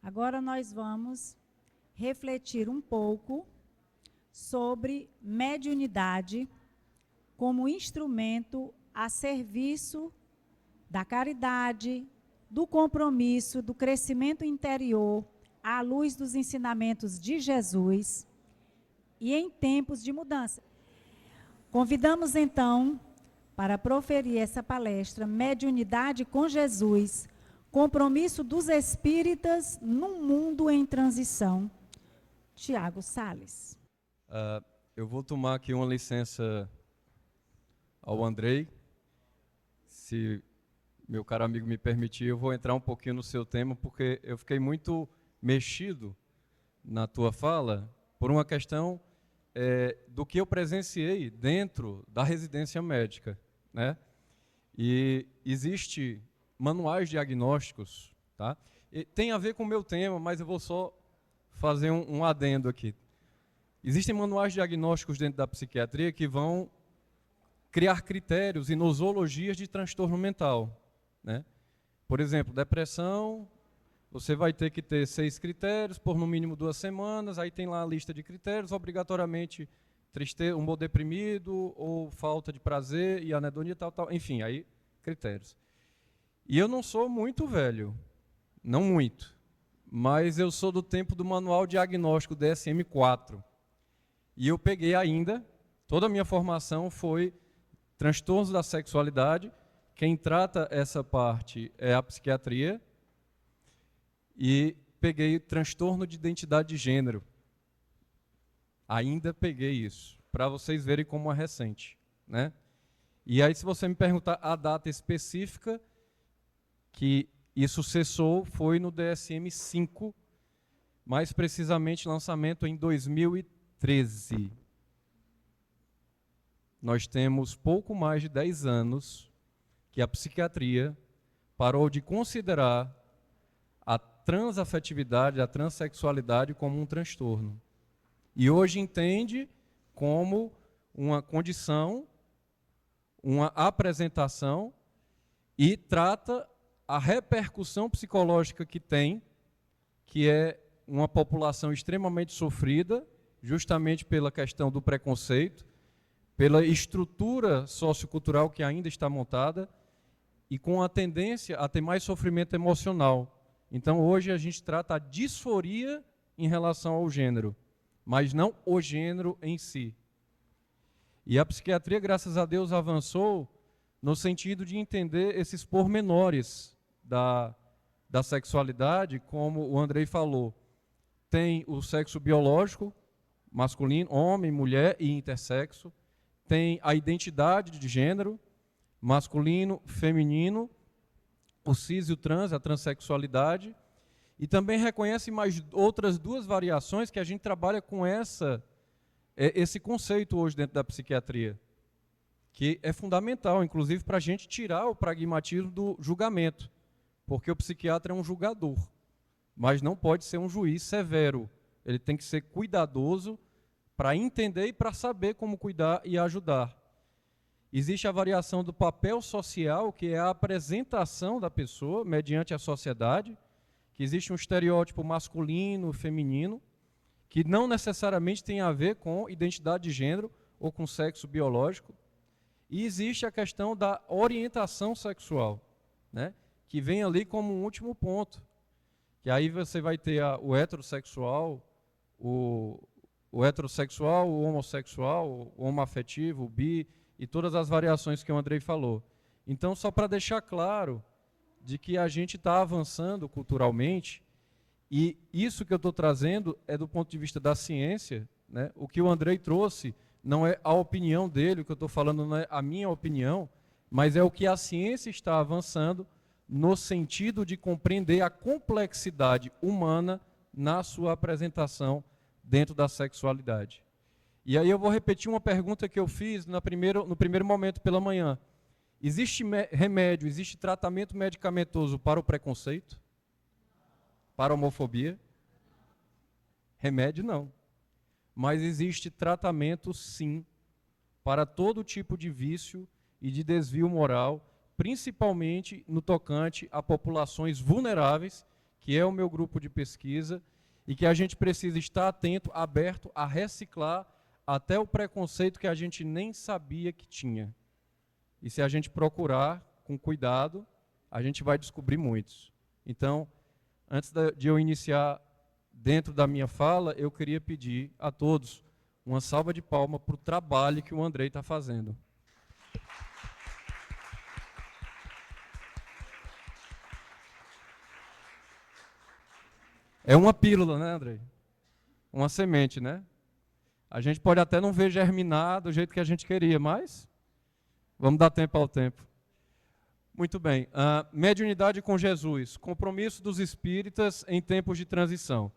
Agora nós vamos refletir um pouco sobre mediunidade como instrumento a serviço da caridade, do compromisso, do crescimento interior, à luz dos ensinamentos de Jesus e em tempos de mudança. Convidamos então para proferir essa palestra Mediunidade com Jesus, compromisso dos espíritas num mundo em transição, Tiago Salles. Eu vou tomar aqui uma licença ao Andrei. Se meu caro amigo me permitir, eu vou entrar um pouquinho no seu tema, porque eu fiquei muito mexido na tua fala por uma questão do que eu presenciei dentro da residência médica, né? E existe manuais diagnósticos, tá? E tem a ver com o meu tema, mas eu vou só fazer um adendo aqui. Existem manuais diagnósticos dentro da psiquiatria que vão criar critérios e nosologias de transtorno mental, né? Por exemplo, depressão, você vai ter que ter 6 critérios por no mínimo 2 semanas, aí tem lá a lista de critérios, obrigatoriamente tristeza, humor deprimido, ou falta de prazer e anedonia, tal, enfim, aí critérios. E eu não sou muito velho, não muito, mas eu sou do tempo do manual diagnóstico DSM-4. E eu peguei ainda, toda a minha formação foi transtornos da sexualidade, quem trata essa parte é a psiquiatria, e peguei transtorno de identidade de gênero. Ainda peguei isso, para vocês verem como é recente, né? E aí, se você me perguntar a data específica que isso cessou, foi no DSM-5, mais precisamente lançamento em 2013. Nós temos pouco mais de 10 anos que a psiquiatria parou de considerar a transafetividade, a transexualidade como um transtorno. E hoje entende como uma condição, uma apresentação, e trata a repercussão psicológica que tem, que é uma população extremamente sofrida, justamente pela questão do preconceito, pela estrutura sociocultural que ainda está montada e com a tendência a ter mais sofrimento emocional. Então, hoje a gente trata a disforia em relação ao gênero, mas não o gênero em si. E a psiquiatria, graças a Deus, avançou no sentido de entender esses pormenores da sexualidade, como o Andrei falou. Tem o sexo biológico, masculino, homem, mulher e intersexo. Tem a identidade de gênero, masculino, feminino, o cis e o trans, a transexualidade, e também reconhece mais outras 2 variações que a gente trabalha com esse conceito hoje dentro da psiquiatria, que é fundamental, inclusive, para a gente tirar o pragmatismo do julgamento, porque o psiquiatra é um julgador, mas não pode ser um juiz severo, ele tem que ser cuidadoso para entender e para saber como cuidar e ajudar. Existe a variação do papel social, que é a apresentação da pessoa mediante a sociedade, que existe um estereótipo masculino, feminino, que não necessariamente tem a ver com identidade de gênero ou com sexo biológico. E existe a questão da orientação sexual, né, que vem ali como um último ponto. Que aí você vai ter o heterossexual, o homossexual, o homoafetivo, o bi, e todas as variações que o Andrei falou. Então, só para deixar claro de que a gente está avançando culturalmente, e isso que eu estou trazendo é do ponto de vista da ciência, né? O que o Andrei trouxe não é a opinião dele, o que eu estou falando não é a minha opinião, mas é o que a ciência está avançando no sentido de compreender a complexidade humana na sua apresentação dentro da sexualidade. E aí eu vou repetir uma pergunta que eu fiz no primeiro momento pela manhã. Existe remédio, existe tratamento medicamentoso para o preconceito? Para a homofobia? Remédio não. Mas existe tratamento sim, para todo tipo de vício e de desvio moral, principalmente no tocante a populações vulneráveis que é o meu grupo de pesquisa, e que a gente precisa estar atento, aberto a reciclar até o preconceito que a gente nem sabia que tinha. E se a gente procurar com cuidado, a gente vai descobrir muitos. Então, antes de eu iniciar dentro da minha fala, eu queria pedir a todos uma salva de palmas para o trabalho que o Andrei está fazendo. É uma pílula, né, Andrei? Uma semente, né? A gente pode até não ver germinar do jeito que a gente queria, mas vamos dar tempo ao tempo. Muito bem. Mediunidade com Jesus. Compromisso dos espíritas em tempos de transição.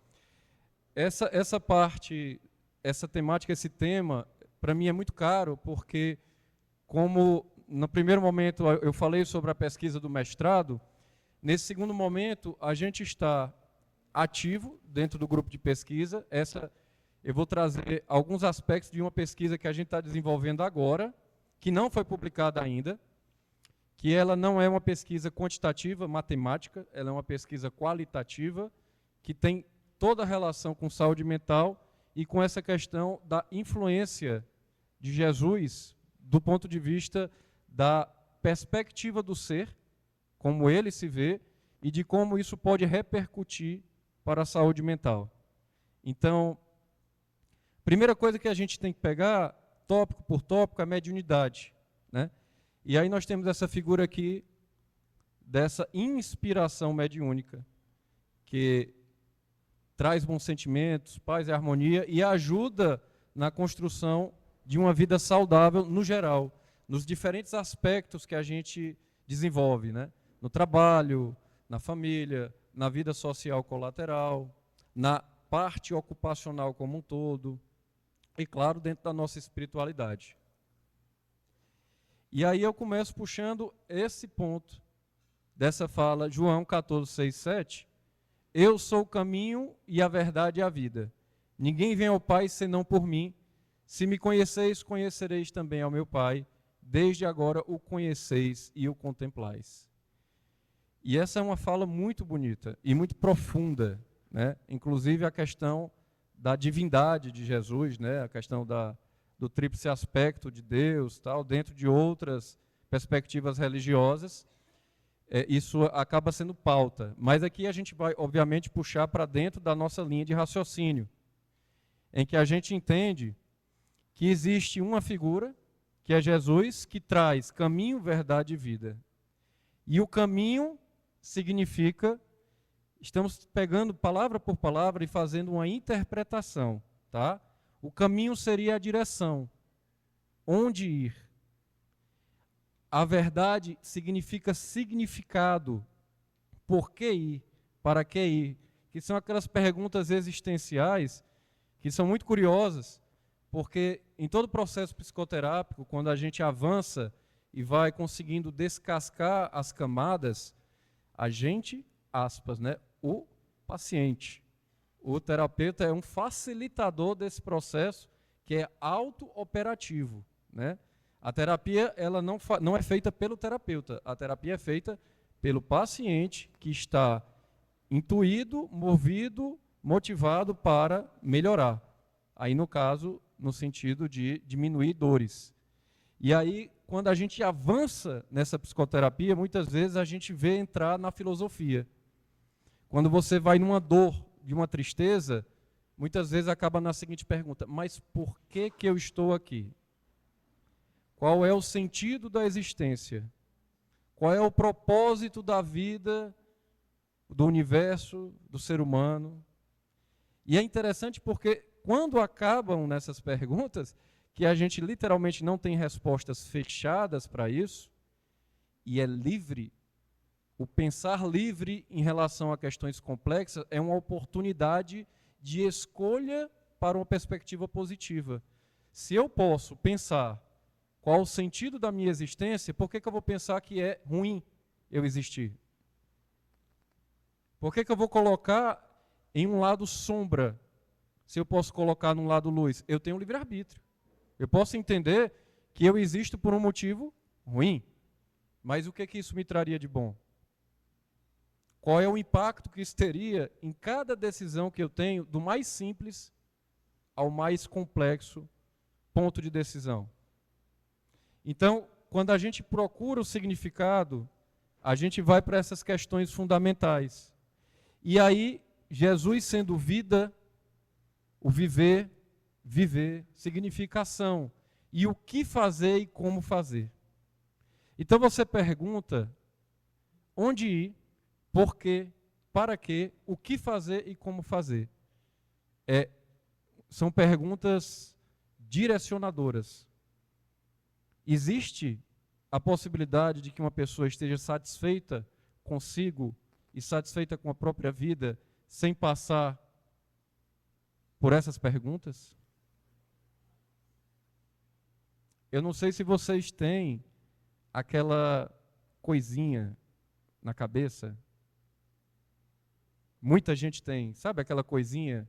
Essa parte, essa temática, esse tema, para mim é muito caro, porque como no primeiro momento eu falei sobre a pesquisa do mestrado, nesse segundo momento a gente está ativo dentro do grupo de pesquisa. Eu vou trazer alguns aspectos de uma pesquisa que a gente está desenvolvendo agora, que não foi publicada ainda, que ela não é uma pesquisa quantitativa, matemática, ela é uma pesquisa qualitativa, que tem toda a relação com saúde mental e com essa questão da influência de Jesus do ponto de vista da perspectiva do ser, como ele se vê, e de como isso pode repercutir para a saúde mental. Então, primeira coisa que a gente tem que pegar, tópico por tópico, é a mediunidade, né? E aí nós temos essa figura aqui dessa inspiração mediúnica, que traz bons sentimentos, paz e harmonia e ajuda na construção de uma vida saudável no geral, nos diferentes aspectos que a gente desenvolve, né? No trabalho, na família, na vida social colateral, na parte ocupacional como um todo e, claro, dentro da nossa espiritualidade. E aí eu começo puxando esse ponto dessa fala, João 14, 6, 7. Eu sou o caminho e a verdade e a vida. Ninguém vem ao Pai senão por mim. Se me conheceis, conhecereis também ao meu Pai. Desde agora o conheceis e o contemplais. E essa é uma fala muito bonita e muito profunda, né? Inclusive a questão da divindade de Jesus, né? A questão do tríplice aspecto de Deus, tal, dentro de outras perspectivas religiosas, isso acaba sendo pauta. Mas aqui a gente vai, obviamente, puxar para dentro da nossa linha de raciocínio, em que a gente entende que existe uma figura, que é Jesus, que traz caminho, verdade e vida. E o caminho significa, estamos pegando palavra por palavra e fazendo uma interpretação, tá? O caminho seria a direção, onde ir. A verdade significa significado, por que ir, para que ir, que são aquelas perguntas existenciais que são muito curiosas, porque em todo o processo psicoterápico, quando a gente avança e vai conseguindo descascar as camadas, a gente, aspas, né, o paciente, o terapeuta é um facilitador desse processo que é auto-operativo, né? A terapia ela não é feita pelo terapeuta, a terapia é feita pelo paciente que está intuído, movido, motivado para melhorar. Aí, no caso, no sentido de diminuir dores. E aí, quando a gente avança nessa psicoterapia, muitas vezes a gente vê entrar na filosofia. Quando você vai numa dor, de uma tristeza, muitas vezes acaba na seguinte pergunta: mas por que eu estou aqui? Qual é o sentido da existência? Qual é o propósito da vida, do universo, do ser humano? E é interessante porque quando acabam nessas perguntas, que a gente literalmente não tem respostas fechadas para isso, e é livre, o pensar livre em relação a questões complexas é uma oportunidade de escolha para uma perspectiva positiva. Se eu posso pensar qual o sentido da minha existência, por que eu vou pensar que é ruim eu existir? Por que eu vou colocar em um lado sombra, se eu posso colocar num lado luz? Eu tenho livre-arbítrio. Eu posso entender que eu existo por um motivo ruim, mas o que isso me traria de bom? qual é o impacto que isso teria em cada decisão que eu tenho, do mais simples ao mais complexo ponto de decisão. Então, quando a gente procura o significado, a gente vai para essas questões fundamentais. E aí, Jesus sendo vida, o viver, significa ação. E o que fazer e como fazer. Então você pergunta onde ir, por quê, para quê, o que fazer e como fazer. São perguntas direcionadoras. Existe a possibilidade de que uma pessoa esteja satisfeita consigo e satisfeita com a própria vida sem passar por essas perguntas? Eu não sei se vocês têm aquela coisinha na cabeça. Muita gente tem. Sabe aquela coisinha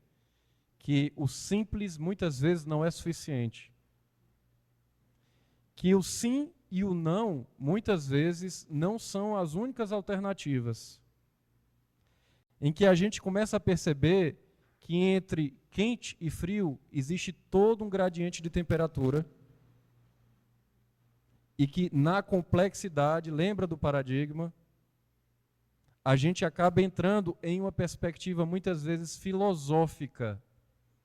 que o simples muitas vezes não é suficiente? Que o sim e o não, muitas vezes, não são as únicas alternativas. Em que a gente começa a perceber que entre quente e frio existe todo um gradiente de temperatura e que na complexidade, lembra do paradigma, a gente acaba entrando em uma perspectiva muitas vezes filosófica,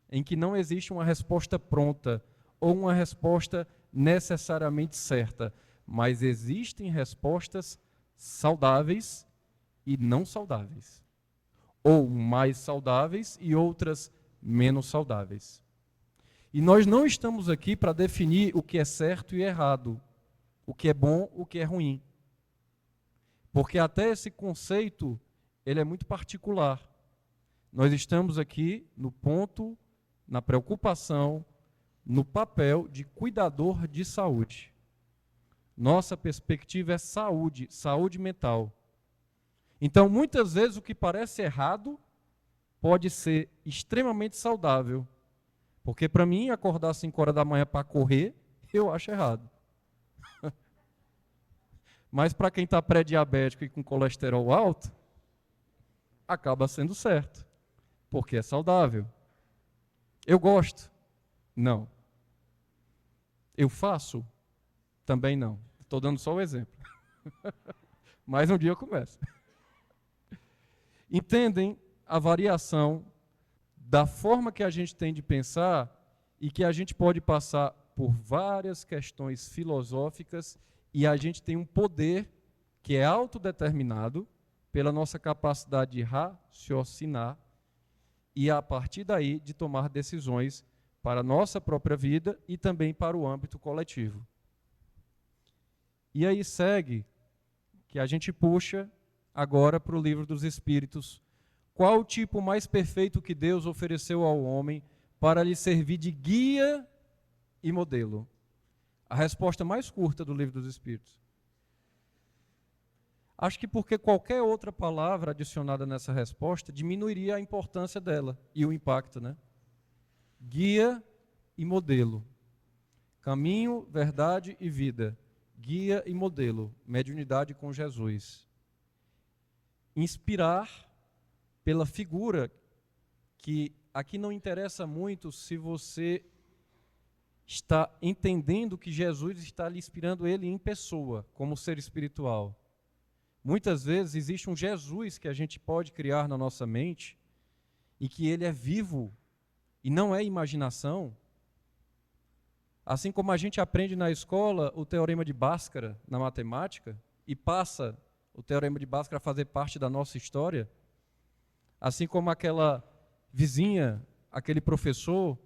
em que não existe uma resposta pronta ou uma resposta necessariamente certa, mas existem respostas saudáveis e não saudáveis, ou mais saudáveis e outras menos saudáveis. E nós não estamos aqui para definir o que é certo e errado, o que é bom, o que é ruim. Porque até esse conceito, ele é muito particular. Nós estamos aqui no ponto, na preocupação, no papel de cuidador de saúde. Nossa perspectiva é saúde, saúde mental. Então, muitas vezes, o que parece errado pode ser extremamente saudável. Porque, para mim, acordar às 5 horas da manhã para correr, eu acho errado. Mas, para quem está pré-diabético e com colesterol alto, acaba sendo certo. Porque é saudável. Eu gosto? Não. Eu faço? Também não. Estou dando só o exemplo. Mas um dia eu começo. Entendem a variação da forma que a gente tem de pensar e que a gente pode passar por várias questões filosóficas e a gente tem um poder que é autodeterminado pela nossa capacidade de raciocinar e, a partir daí, de tomar decisões para a nossa própria vida e também para o âmbito coletivo. E aí segue que a gente puxa agora para o Livro dos Espíritos. Qual o tipo mais perfeito que Deus ofereceu ao homem para lhe servir de guia e modelo? A resposta mais curta do Livro dos Espíritos. Acho que porque qualquer outra palavra adicionada nessa resposta diminuiria a importância dela e o impacto, né? Guia e modelo. Caminho, verdade e vida. Guia e modelo. Mediunidade com Jesus. Inspirar pela figura que aqui não interessa muito se você está entendendo que Jesus está lhe inspirando ele em pessoa, como ser espiritual. Muitas vezes existe um Jesus que a gente pode criar na nossa mente e que ele é vivo e não é imaginação. Assim como a gente aprende na escola o teorema de Bhaskara na matemática e passa o teorema de Bhaskara a fazer parte da nossa história, assim como aquela vizinha, aquele professor,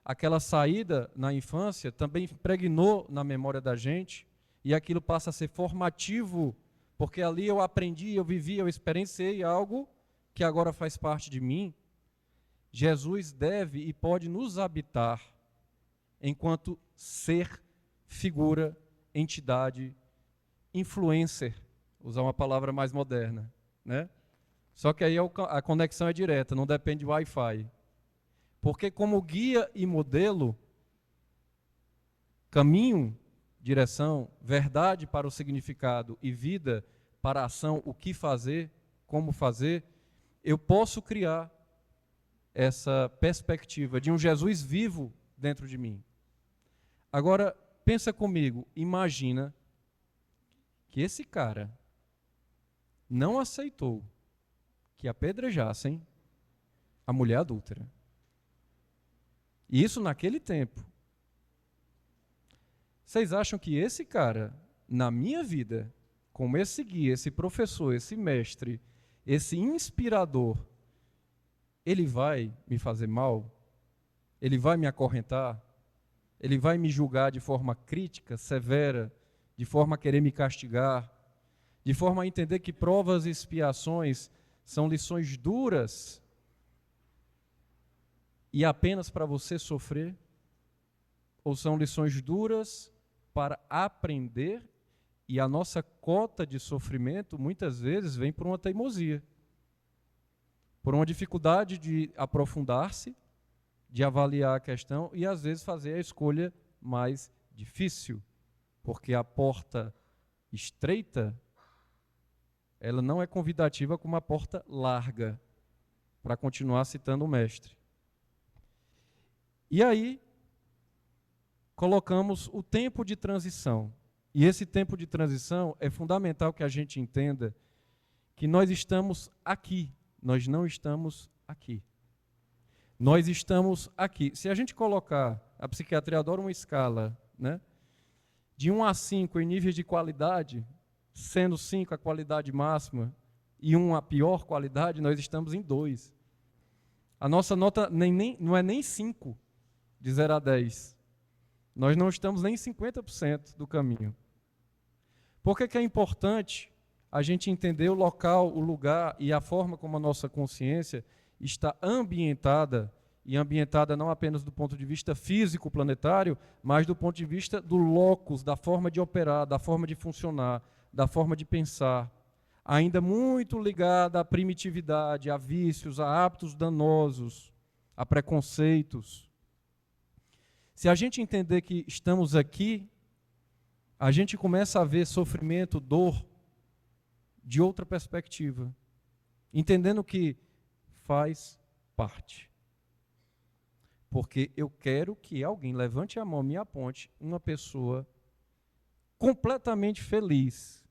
aquela saída na infância também impregnou na memória da gente e aquilo passa a ser formativo, porque ali eu aprendi, eu vivi, eu experienciei algo que agora faz parte de mim. Jesus deve e pode nos habitar enquanto ser, figura, entidade, influencer, usar uma palavra mais moderna, né? Só que aí a conexão é direta, não depende de Wi-Fi. Porque como guia e modelo, caminho, direção, verdade para o significado e vida para a ação, o que fazer, como fazer, eu posso criar essa perspectiva de um Jesus vivo dentro de mim. Agora, pensa comigo, imagina que esse cara não aceitou que apedrejassem a mulher adúltera. E isso naquele tempo. Vocês acham que esse cara, na minha vida, como esse guia, esse professor, esse mestre, esse inspirador, ele vai me fazer mal? Ele vai me acorrentar? Ele vai me julgar de forma crítica, severa, de forma a querer me castigar, de forma a entender que provas e expiações são lições duras e apenas para você sofrer? Ou são lições duras para aprender, e a nossa cota de sofrimento muitas vezes vem por uma teimosia, por uma dificuldade de aprofundar-se, de avaliar a questão e às vezes fazer a escolha mais difícil, porque a porta estreita, ela não é convidativa como a porta larga, para continuar citando o mestre. E aí, colocamos o tempo de transição. E esse tempo de transição é fundamental que a gente entenda que nós estamos aqui, nós não estamos aqui. Nós estamos aqui. Se a gente colocar, a psiquiatria adora uma escala, né, de 1 a 5 em níveis de qualidade, sendo 5 a qualidade máxima e 1 a pior qualidade, nós estamos em 2. A nossa nota não é nem 5, de 0 a 10. Nós não estamos nem em 50% do caminho. Por que é importante a gente entender o local, o lugar e a forma como a nossa consciência está ambientada, e ambientada não apenas do ponto de vista físico planetário, mas do ponto de vista do locus, da forma de operar, da forma de funcionar, da forma de pensar, ainda muito ligada à primitividade, a vícios, a hábitos danosos, a preconceitos. Se a gente entender que estamos aqui, a gente começa a ver sofrimento, dor, de outra perspectiva, entendendo que faz parte. Porque eu quero que alguém levante a mão e me aponte uma pessoa completamente feliz.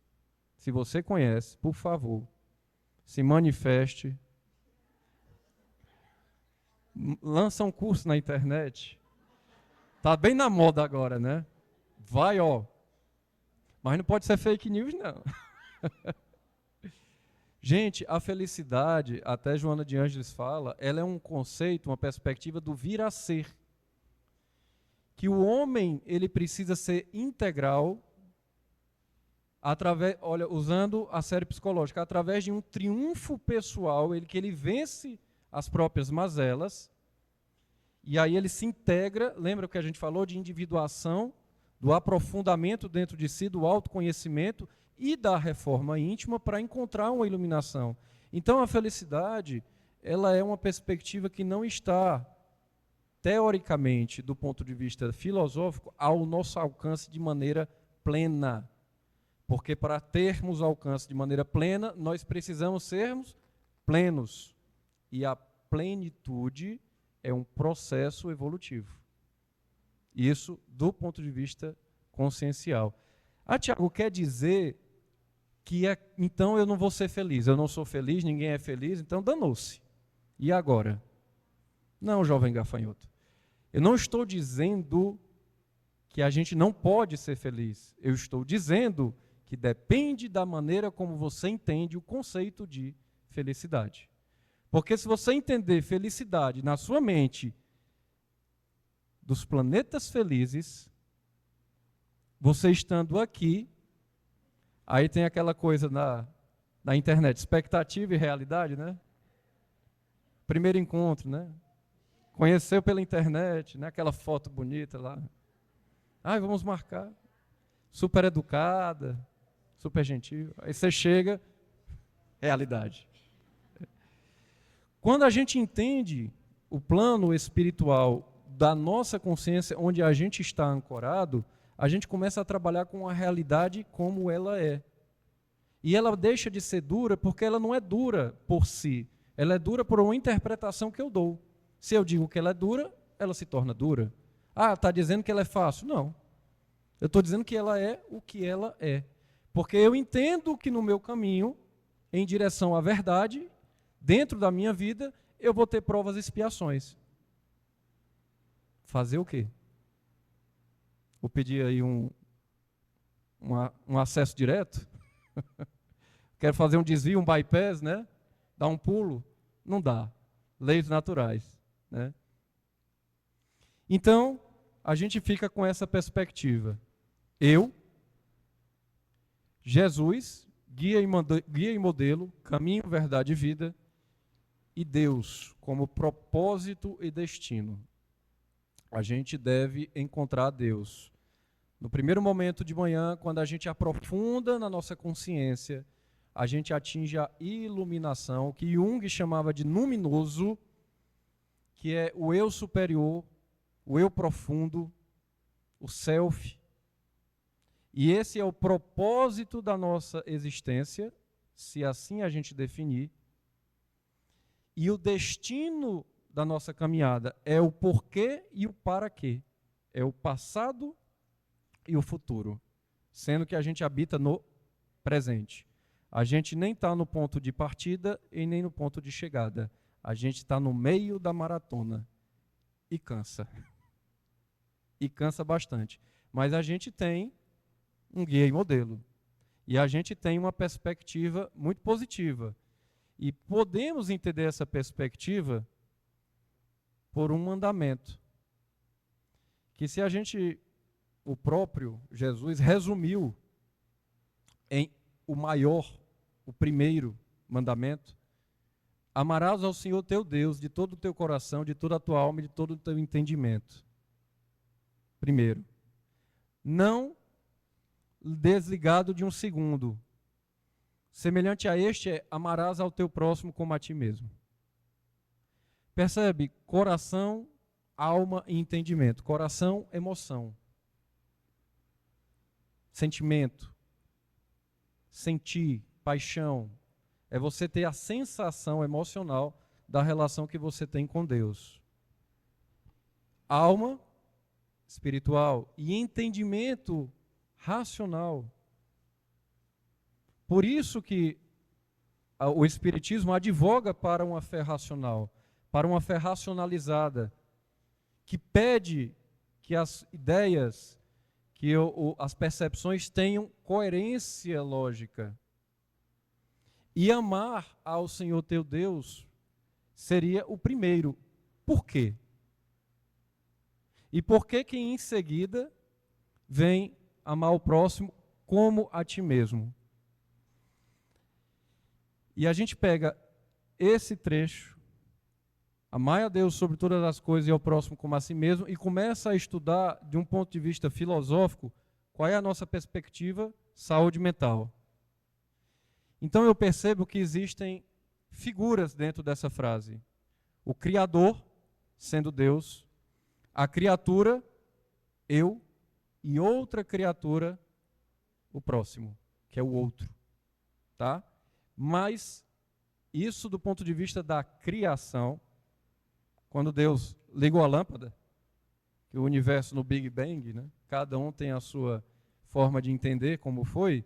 Se você conhece, por favor, se manifeste. Lança um curso na internet. Está bem na moda agora, né? Vai, ó. Mas não pode ser fake news, não. Gente, a felicidade, até Joana de Ângeles fala, ela é um conceito, uma perspectiva do vir a ser. Que o homem, ele precisa ser integral, usando a série psicológica, através de um triunfo pessoal, que ele vence as próprias mazelas, e aí ele se integra, lembra o que a gente falou de individuação, do aprofundamento dentro de si, do autoconhecimento e da reforma íntima para encontrar uma iluminação. Então a felicidade, ela é uma perspectiva que não está, teoricamente, do ponto de vista filosófico, ao nosso alcance de maneira plena. Porque para termos alcance de maneira plena, nós precisamos sermos plenos. E a plenitude é um processo evolutivo. Isso do ponto de vista consciencial. Tiago, quer dizer que então eu não vou ser feliz, eu não sou feliz, ninguém é feliz, então danou-se. E agora? Não, jovem gafanhoto. Eu não estou dizendo que a gente não pode ser feliz. Eu estou dizendo que depende da maneira como você entende o conceito de felicidade. Porque se você entender felicidade na sua mente dos planetas felizes, você estando aqui, aí tem aquela coisa na internet, expectativa e realidade, né? Primeiro encontro, né? Conheceu pela internet, né? Aquela foto bonita lá. Vamos marcar. Super educada, super gentil. Aí você chega, realidade. Quando a gente entende o plano espiritual da nossa consciência, onde a gente está ancorado, a gente começa a trabalhar com a realidade como ela é. E ela deixa de ser dura porque ela não é dura por si. Ela é dura por uma interpretação que eu dou. Se eu digo que ela é dura, ela se torna dura. Ah, está dizendo que ela é fácil? Não. Eu estou dizendo que ela é o que ela é. Porque eu entendo que no meu caminho, em direção à verdade, dentro da minha vida, eu vou ter provas e expiações. Fazer o quê? Vou pedir aí um acesso direto? Quero fazer um desvio, um bypass, né? Dar um pulo? Não dá. Leis naturais, né? Então, a gente fica com essa perspectiva. Eu, Jesus, guia e modelo, caminho, verdade e vida, e Deus como propósito e destino. A gente deve encontrar Deus. No primeiro momento de manhã, quando a gente aprofunda na nossa consciência, a gente atinge a iluminação, que Jung chamava de luminoso, que é o eu superior, o eu profundo, o self. E esse é o propósito da nossa existência, se assim a gente definir. E o destino da nossa caminhada é o porquê e o para quê. É o passado e o futuro, sendo que a gente habita no presente. A gente nem está no ponto de partida e nem no ponto de chegada. A gente está no meio da maratona e cansa. E cansa bastante. Mas a gente tem um guia e modelo. E a gente tem uma perspectiva muito positiva. E podemos entender essa perspectiva por um mandamento. Que se a gente, o próprio Jesus, resumiu em o maior, o primeiro mandamento: amarás ao Senhor teu Deus de todo o teu coração, de toda a tua alma e de todo o teu entendimento. Primeiro. Não desligado de um segundo. Semelhante a este é: amarás ao teu próximo como a ti mesmo. Percebe? Coração, alma e entendimento. Coração, emoção. Sentimento. Sentir, paixão. É você ter a sensação emocional da relação que você tem com Deus. Alma, espiritual, e entendimento racional. Por isso que o Espiritismo advoga para uma fé racional, para uma fé racionalizada, que pede que as ideias, que as percepções tenham coerência lógica. E amar ao Senhor teu Deus seria o primeiro. Por quê? E por que que em seguida vem amar o próximo como a ti mesmo? E a gente pega esse trecho, amai a Deus sobre todas as coisas e ao próximo como a si mesmo, e começa a estudar, de um ponto de vista filosófico, qual é a nossa perspectiva saúde mental. Então eu percebo que existem figuras dentro dessa frase. O Criador, sendo Deus, a criatura, eu, e outra criatura, o próximo, que é o outro. Tá? Mas isso do ponto de vista da criação, quando Deus ligou a lâmpada, que o universo no Big Bang, né, cada um tem a sua forma de entender como foi,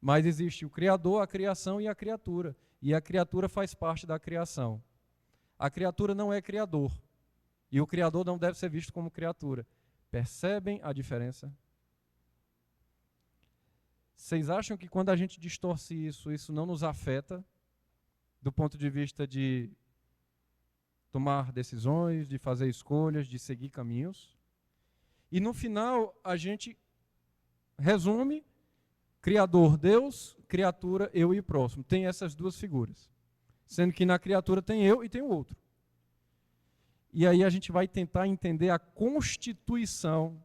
mas existe o Criador, a criação e a criatura. E a criatura faz parte da criação. A criatura não é criador. E o Criador não deve ser visto como criatura. Percebem a diferença? Vocês acham que quando a gente distorce isso, isso não nos afeta do ponto de vista de tomar decisões, de fazer escolhas, de seguir caminhos? E no final a gente resume: Criador, Deus, criatura, eu e o próximo. Tem essas duas figuras. Sendo que na criatura tem eu e tem o outro. E aí a gente vai tentar entender a constituição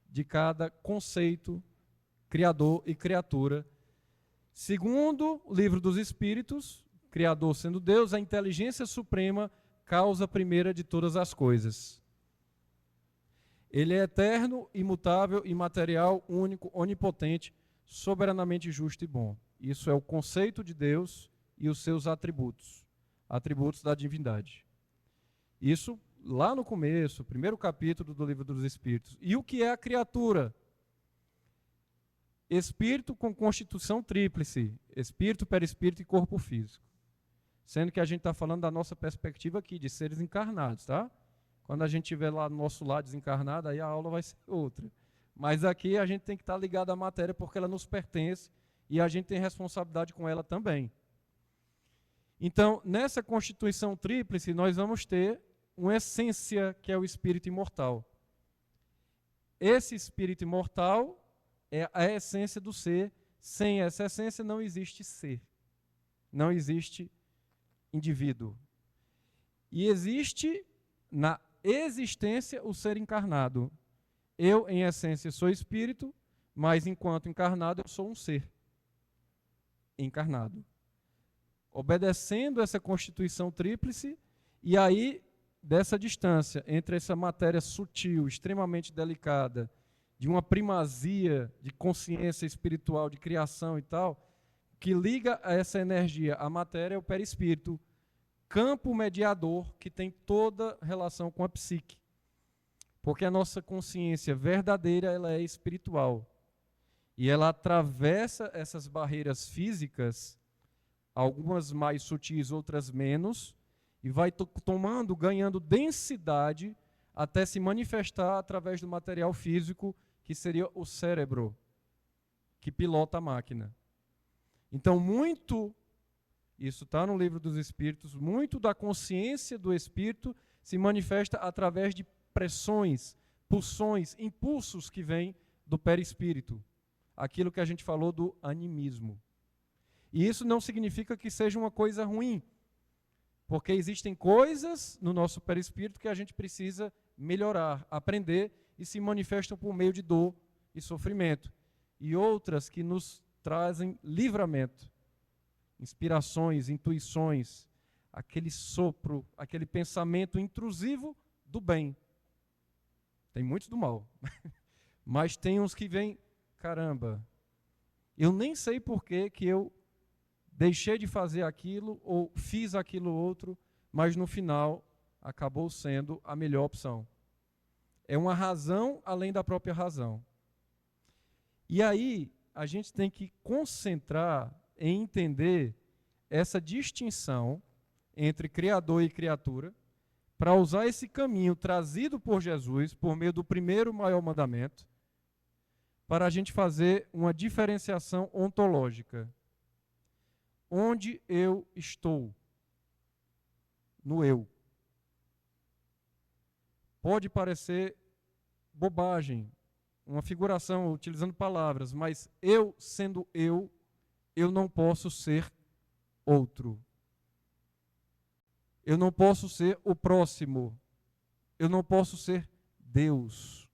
de cada conceito, Criador e criatura. Segundo o livro dos Espíritos, Criador sendo Deus, a inteligência suprema, causa primeira de todas as coisas. Ele é eterno, imutável, imaterial, único, onipotente, soberanamente justo e bom. Isso é o conceito de Deus e os seus atributos, atributos da divindade. Isso lá no começo, primeiro capítulo do Livro dos Espíritos. E o que é a criatura? Espírito com constituição tríplice, espírito, perispírito e corpo físico. Sendo que a gente está falando da nossa perspectiva aqui, de seres encarnados, tá? Quando a gente estiver lá no nosso lado desencarnado, aí a aula vai ser outra. Mas aqui a gente tem que estar ligado à matéria porque ela nos pertence e a gente tem responsabilidade com ela também. Então, nessa constituição tríplice, nós vamos ter uma essência que é o espírito imortal. Esse espírito imortal é a essência do ser. Sem essa essência não existe ser. Não existe indivíduo. E existe na existência o ser encarnado. Eu, em essência, sou espírito, mas enquanto encarnado eu sou um ser encarnado. Obedecendo essa constituição tríplice, e aí, dessa distância entre essa matéria sutil, extremamente delicada, de uma primazia de consciência espiritual, de criação e tal, que liga a essa energia, a matéria é o perispírito, campo mediador que tem toda relação com a psique. Porque a nossa consciência verdadeira, ela é espiritual. E ela atravessa essas barreiras físicas, algumas mais sutis, outras menos, e vai tomando, ganhando densidade até se manifestar através do material físico, que seria o cérebro, que pilota a máquina. Então, isso está no Livro dos Espíritos, muito da consciência do espírito se manifesta através de pressões, pulsões, impulsos que vêm do perispírito. Aquilo que a gente falou do animismo. E isso não significa que seja uma coisa ruim, porque existem coisas no nosso perispírito que a gente precisa melhorar, aprender, e se manifestam por meio de dor e sofrimento. E outras que nos trazem livramento, inspirações, intuições, aquele sopro, aquele pensamento intrusivo do bem. Tem muitos do mal, mas tem uns que vêm, caramba, eu nem sei por que eu deixei de fazer aquilo ou fiz aquilo outro, mas no final acabou sendo a melhor opção. É uma razão além da própria razão. E aí a gente tem que concentrar em entender essa distinção entre Criador e criatura, para usar esse caminho trazido por Jesus, por meio do primeiro maior mandamento, para a gente fazer uma diferenciação ontológica. Onde eu estou? No eu. Pode parecer bobagem, uma figuração utilizando palavras, mas eu sendo eu não posso ser outro. Eu não posso ser o próximo. Eu não posso ser Deus.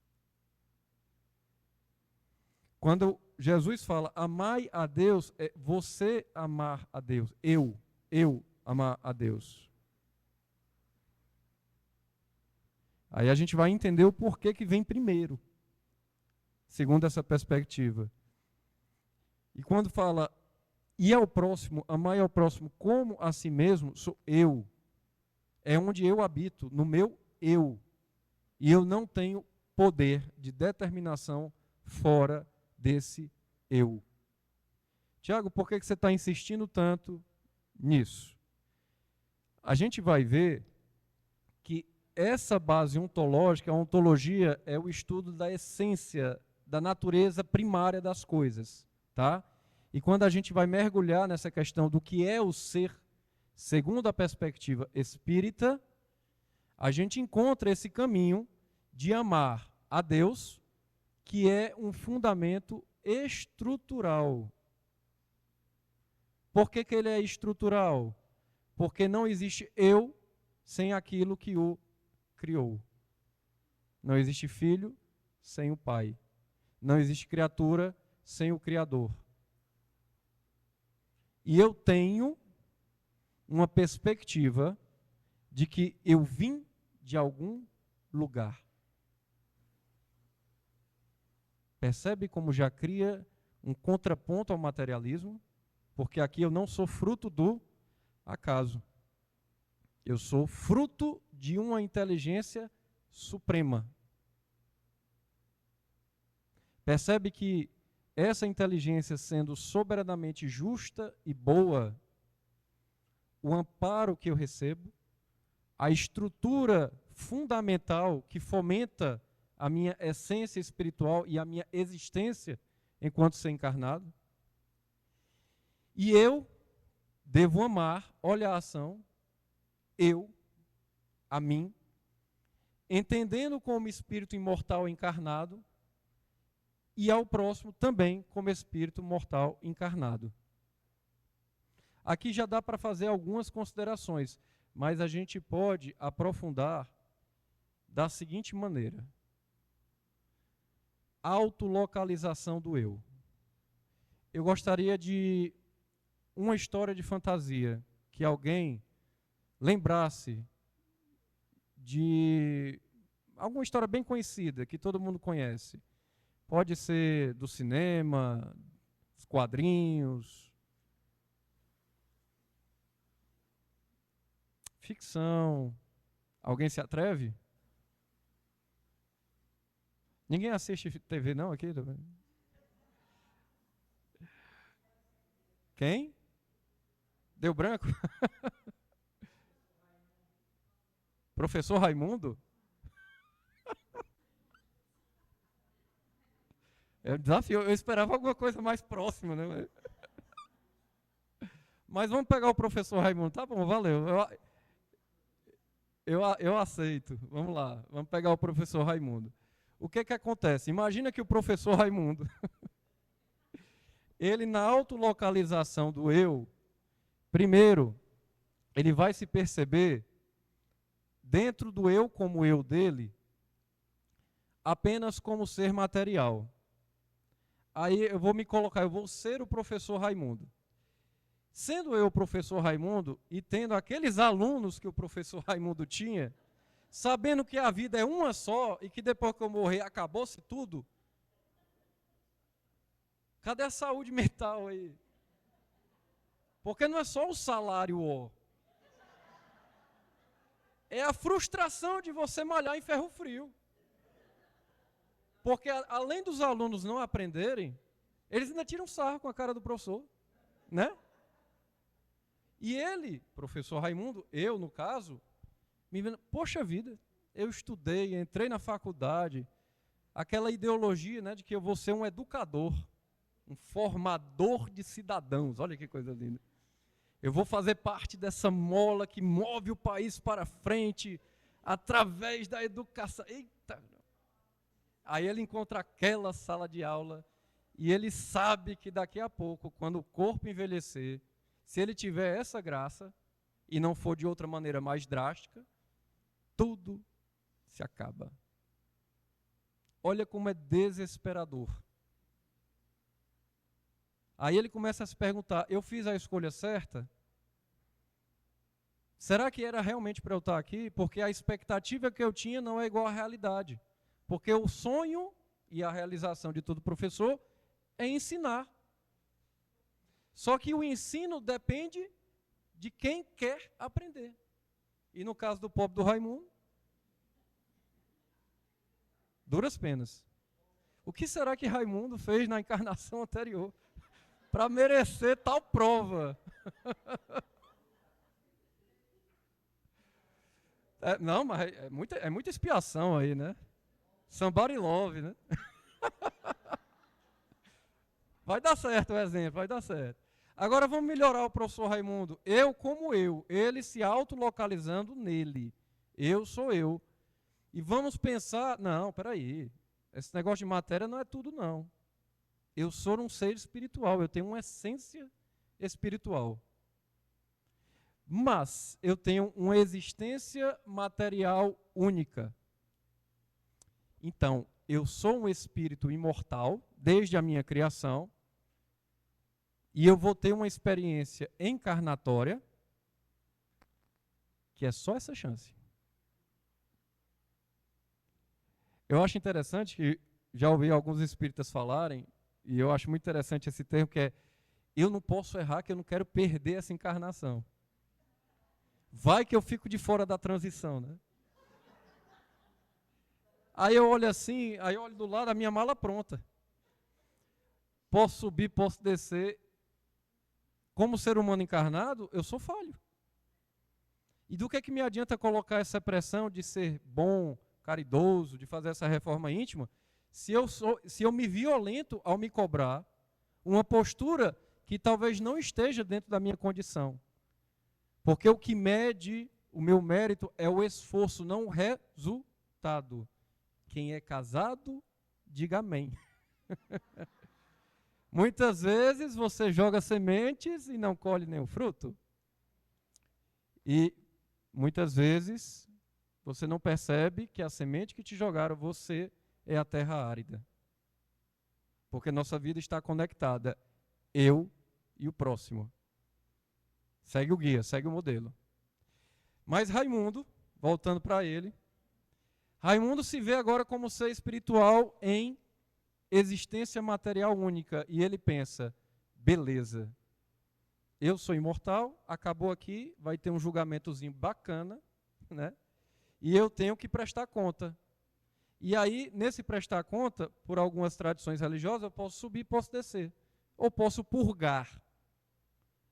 Quando Jesus fala amai a Deus, é você amar a Deus. Eu amar a Deus. Aí a gente vai entender o porquê que vem primeiro, segundo essa perspectiva. E quando fala e ao próximo, amai ao próximo como a si mesmo, sou eu. É onde eu habito, no meu eu. E eu não tenho poder de determinação fora desse eu. Tiago, por que você está insistindo tanto nisso? A gente vai ver que essa base ontológica, a ontologia, é o estudo da essência, da natureza primária das coisas, tá? E quando a gente vai mergulhar nessa questão do que é o ser, segundo a perspectiva espírita, a gente encontra esse caminho de amar a Deus, que é um fundamento estrutural. Por que ele é estrutural? Porque não existe eu sem aquilo que o criou. Não existe filho sem o pai. Não existe criatura sem o Criador. E eu tenho uma perspectiva de que eu vim de algum lugar. Percebe como já cria um contraponto ao materialismo? porque aqui eu não sou fruto do acaso. Eu sou fruto de uma inteligência suprema. Percebe que essa inteligência, sendo soberanamente justa e boa, o amparo que eu recebo, a estrutura fundamental que fomenta a minha essência espiritual e a minha existência enquanto ser encarnado. E eu devo amar, olha a ação, eu, a mim, entendendo como espírito imortal encarnado, e ao próximo também como espírito mortal encarnado. Aqui já dá para fazer algumas considerações, mas a gente pode aprofundar da seguinte maneira. Autolocalização do eu. Eu gostaria de uma história de fantasia, que alguém lembrasse de alguma história bem conhecida, que todo mundo conhece. Pode ser do cinema, dos quadrinhos, ficção. Alguém se atreve? Ninguém assiste TV não aqui? Quem? Deu branco? Professor Raimundo? É um desafio. Eu esperava alguma coisa mais próxima, né? Mas vamos pegar o professor Raimundo. Tá bom, valeu. Eu aceito. Vamos lá. Vamos pegar o professor Raimundo. O que acontece? Imagina que o professor Raimundo, ele na autolocalização do eu, primeiro, ele vai se perceber dentro do eu como eu dele, apenas como ser material. Aí eu vou me colocar, eu vou ser o professor Raimundo. Sendo eu o professor Raimundo e tendo aqueles alunos que o professor Raimundo tinha, sabendo que a vida é uma só e que depois que eu morrer acabou-se tudo, cadê a saúde mental aí? Porque não é só o salário, ó. É a frustração de você malhar em ferro frio. Porque além dos alunos não aprenderem, eles ainda tiram sarro com a cara do professor, né? E ele, professor Raimundo, eu no caso, me vendo, poxa vida, eu estudei, entrei na faculdade, aquela ideologia, né, de que eu vou ser um educador, um formador de cidadãos, olha que coisa linda. Eu vou fazer parte dessa mola que move o país para frente através da educação. Eita! Aí ele encontra aquela sala de aula e ele sabe que daqui a pouco, quando o corpo envelhecer, se ele tiver essa graça e não for de outra maneira mais drástica, tudo se acaba. Olha como é desesperador. Aí ele começa a se perguntar, eu fiz a escolha certa? Será que era realmente para eu estar aqui? Porque a expectativa que eu tinha não é igual à realidade. Porque o sonho e a realização de todo professor é ensinar. Só que o ensino depende de quem quer aprender. E no caso do pobre do Raimundo, duras penas. O que será que Raimundo fez na encarnação anterior para merecer tal prova? Não, mas é muita expiação aí, né? Somebody love, né? Vai dar certo o exemplo, vai dar certo. Agora vamos melhorar o professor Raimundo. Eu como eu, ele se autolocalizando nele. Eu sou eu. E vamos pensar, não, peraí, esse negócio de matéria não é tudo não. Eu sou um ser espiritual, eu tenho uma essência espiritual. Mas eu tenho uma existência material única. Então, eu sou um espírito imortal, desde a minha criação, e eu vou ter uma experiência encarnatória, que é só essa chance. Eu acho interessante que já ouvi alguns espíritas falarem, e eu acho muito interessante esse termo, que é eu não posso errar, que eu não quero perder essa encarnação. Vai que eu fico de fora da transição, né? Aí eu olho assim, aí eu olho do lado, a minha mala pronta. Posso subir, posso descer. Como ser humano encarnado, eu sou falho. E do que me adianta colocar essa pressão de ser bom, caridoso, de fazer essa reforma íntima, se eu me violento ao me cobrar uma postura que talvez não esteja dentro da minha condição? Porque o que mede o meu mérito é o esforço, não o resultado. Quem é casado, diga amém. Muitas vezes você joga sementes e não colhe nenhum fruto. E muitas vezes você não percebe que a semente que te jogaram, você é a terra árida. Porque nossa vida está conectada, eu e o próximo. Segue o guia, segue o modelo. Mas Raimundo, voltando para ele, Raimundo se vê agora como ser espiritual em existência material única. E ele pensa, beleza, eu sou imortal, acabou aqui, vai ter um julgamentozinho bacana, né? E eu tenho que prestar conta. E aí, nesse prestar conta, por algumas tradições religiosas, eu posso subir, posso descer. Ou posso purgar.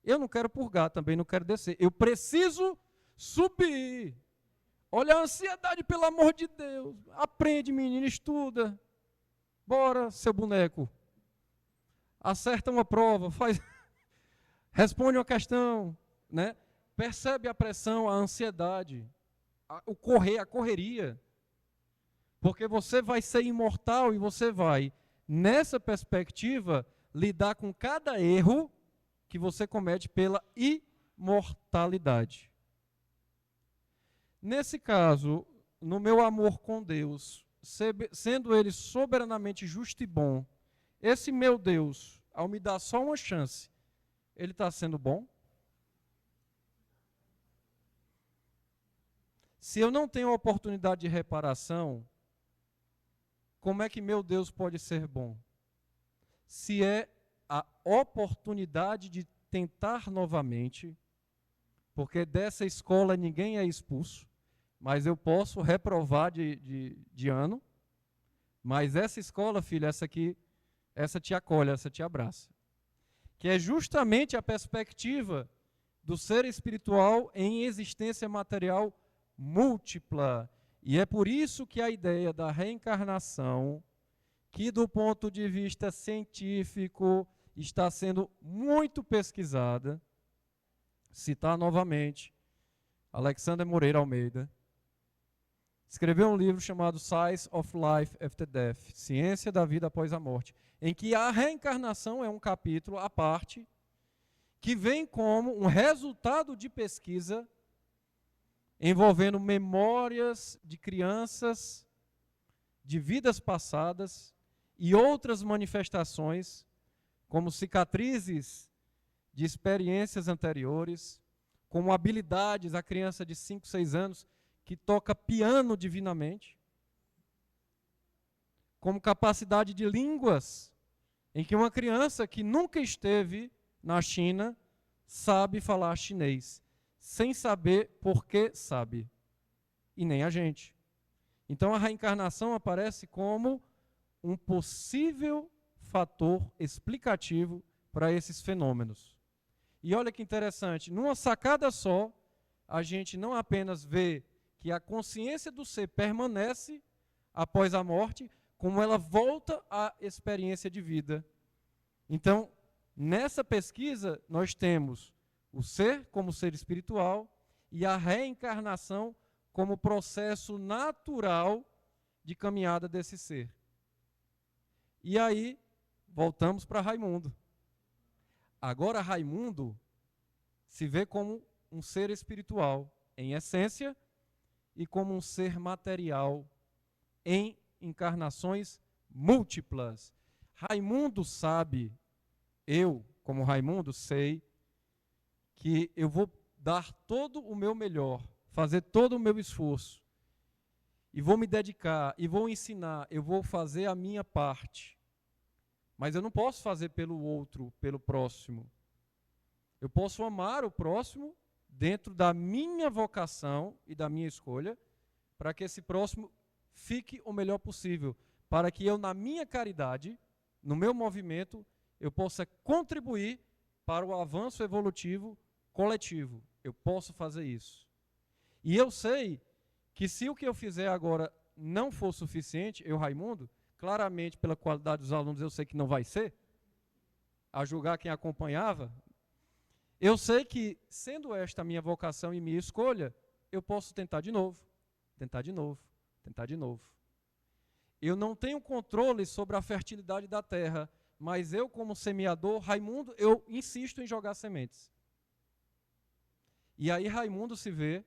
Eu não quero purgar, também não quero descer. Eu preciso subir. Olha a ansiedade, pelo amor de Deus. Aprende, menino, estuda. Bora, seu boneco. Acerta uma prova, responde uma questão, né? Percebe a pressão, a ansiedade, a correria. Porque você vai ser imortal e você vai, nessa perspectiva, lidar com cada erro que você comete pela imortalidade. Nesse caso, no meu amor com Deus, sendo Ele soberanamente justo e bom, esse meu Deus, ao me dar só uma chance, Ele está sendo bom? Se eu não tenho a oportunidade de reparação, como é que meu Deus pode ser bom? Se é a oportunidade de tentar novamente, porque dessa escola ninguém é expulso, mas eu posso reprovar de ano, mas essa escola, filho, essa aqui, essa te acolhe, essa te abraça. Que é justamente a perspectiva do ser espiritual em existência material múltipla. E é por isso que a ideia da reencarnação, que do ponto de vista científico está sendo muito pesquisada, citar novamente Alexander Moreira Almeida, escreveu um livro chamado Science of Life After Death, Ciência da Vida Após a Morte, em que a reencarnação é um capítulo à parte, que vem como um resultado de pesquisa envolvendo memórias de crianças, de vidas passadas e outras manifestações, como cicatrizes de experiências anteriores, como habilidades, a criança de 5, 6 anos que toca piano divinamente, como capacidade de línguas, em que uma criança que nunca esteve na China sabe falar chinês, sem saber por que sabe, e nem a gente. Então a reencarnação aparece como um possível fator explicativo para esses fenômenos. E olha que interessante, numa sacada só, a gente não apenas vê que a consciência do ser permanece após a morte, como ela volta à experiência de vida. Então, nessa pesquisa, nós temos o ser como ser espiritual e a reencarnação como processo natural de caminhada desse ser. E aí, voltamos para Raimundo. Agora, Raimundo se vê como um ser espiritual em essência e como um ser material em encarnações múltiplas. Raimundo sabe, eu, como Raimundo, sei que eu vou dar todo o meu melhor, fazer todo o meu esforço, e vou me dedicar, e vou ensinar, eu vou fazer a minha parte, Mas eu não posso fazer pelo outro, pelo próximo. Eu posso amar o próximo dentro da minha vocação e da minha escolha, para que esse próximo fique o melhor possível, para que eu, na minha caridade, no meu movimento, eu possa contribuir para o avanço evolutivo coletivo. Eu posso fazer isso. E eu sei que se o que eu fizer agora não for suficiente, eu, Raimundo, claramente pela qualidade dos alunos eu sei que não vai ser, a julgar quem acompanhava, eu sei que, sendo esta a minha vocação e minha escolha, eu posso tentar de novo, tentar de novo, tentar de novo. Eu não tenho controle sobre a fertilidade da terra, mas eu, como semeador, Raimundo, eu insisto em jogar sementes. E aí Raimundo se vê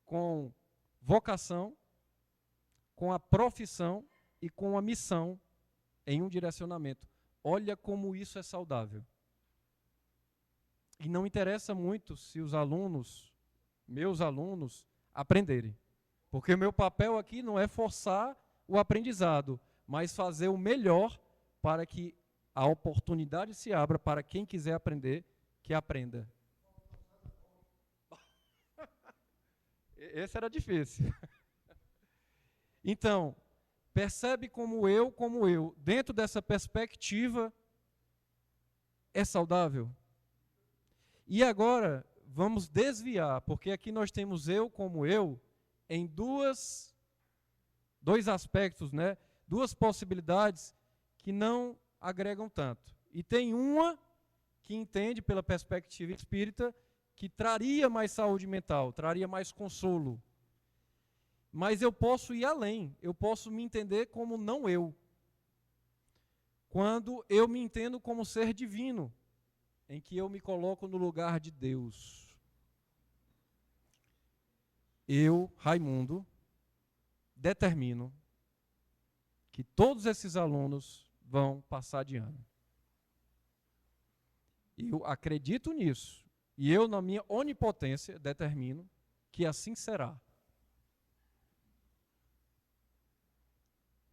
com vocação, com a profissão e com a missão em um direcionamento. Olha como isso é saudável. E não interessa muito se os alunos, meus alunos, aprenderem. Porque o meu papel aqui não é forçar o aprendizado, mas fazer o melhor para que a oportunidade se abra para quem quiser aprender, que aprenda. Esse era difícil. Então, percebe como eu, dentro dessa perspectiva, é saudável? E agora, vamos desviar, porque aqui nós temos eu como eu, em dois aspectos, né? Duas possibilidades que não agregam tanto. E tem uma que entende, pela perspectiva espírita, que traria mais saúde mental, traria mais consolo. Mas eu posso ir além, eu posso me entender como não eu. Quando eu me entendo como ser divino, em que eu me coloco no lugar de Deus. Eu, Raimundo, determino que todos esses alunos vão passar de ano. Eu acredito nisso. E eu, na minha onipotência, determino que assim será.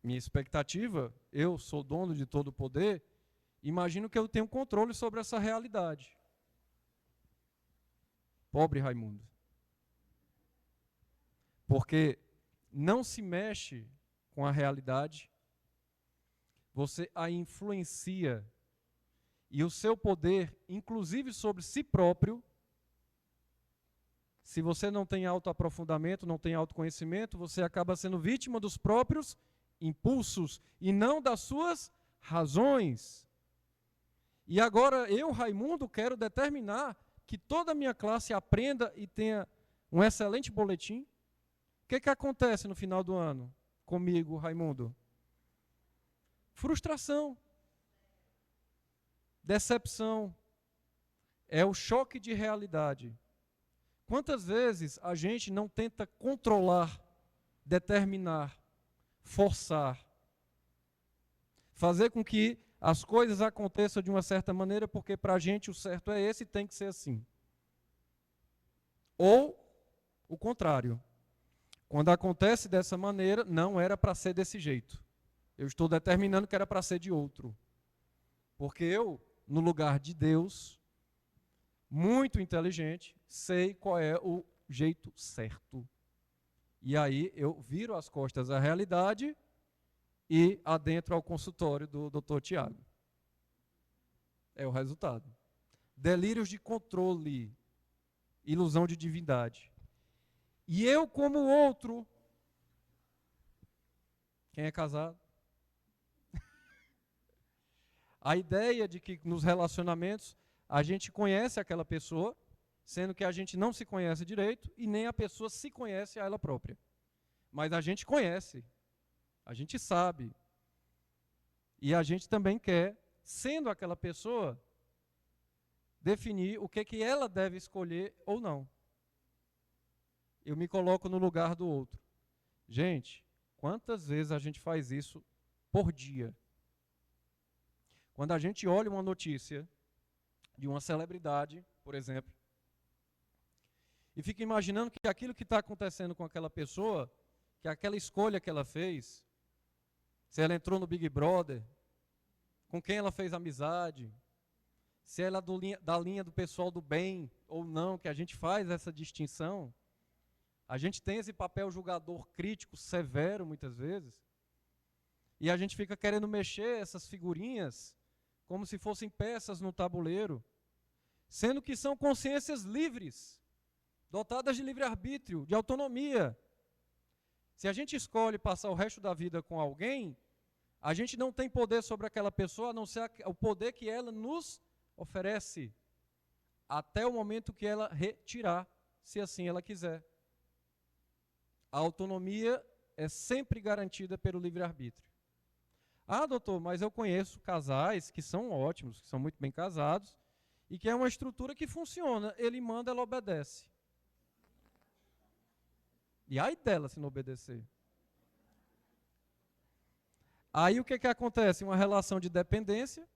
Minha expectativa, eu sou dono de todo o poder, imagino que eu tenho controle sobre essa realidade. Pobre Raimundo. Porque não se mexe com a realidade, você a influencia, e o seu poder, inclusive sobre si próprio, se você não tem autoaprofundamento, não tem autoconhecimento, você acaba sendo vítima dos próprios impulsos e não das suas razões. E agora eu, Raimundo, quero determinar que toda a minha classe aprenda e tenha um excelente boletim. O que acontece no final do ano comigo, Raimundo? Frustração, decepção, é o choque de realidade. Quantas vezes a gente não tenta controlar, determinar, forçar, fazer com que as coisas aconteçam de uma certa maneira, porque para a gente o certo é esse e tem que ser assim. Ou o contrário. Quando acontece dessa maneira, não era para ser desse jeito. Eu estou determinando que era para ser de outro. Porque eu, no lugar de Deus, muito inteligente, sei qual é o jeito certo. E aí eu viro as costas à realidade e adentro ao consultório do Dr. Tiago. É o resultado. Delírios de controle, ilusão de divindade. E eu como outro, quem é casado? A ideia de que nos relacionamentos a gente conhece aquela pessoa, sendo que a gente não se conhece direito e nem a pessoa se conhece a ela própria. Mas a gente conhece, a gente sabe. E a gente também quer, sendo aquela pessoa, definir o que ela deve escolher ou não. Eu me coloco no lugar do outro. Gente, quantas vezes a gente faz isso por dia? Quando a gente olha uma notícia de uma celebridade, por exemplo, e fica imaginando que aquilo que está acontecendo com aquela pessoa, que aquela escolha que ela fez, se ela entrou no Big Brother, com quem ela fez amizade, se ela é da linha do pessoal do bem ou não, que a gente faz essa distinção. A gente tem esse papel julgador crítico, severo, muitas vezes, e a gente fica querendo mexer essas figurinhas como se fossem peças no tabuleiro, sendo que são consciências livres, dotadas de livre-arbítrio, de autonomia. Se a gente escolhe passar o resto da vida com alguém, a gente não tem poder sobre aquela pessoa, a não ser o poder que ela nos oferece, até o momento que ela retirar, se assim ela quiser. A autonomia é sempre garantida pelo livre-arbítrio. Ah, doutor, mas eu conheço casais que são ótimos, que são muito bem casados, e que é uma estrutura que funciona. Ele manda, ela obedece. E ai dela se não obedecer. Aí o que acontece? Uma relação de dependência,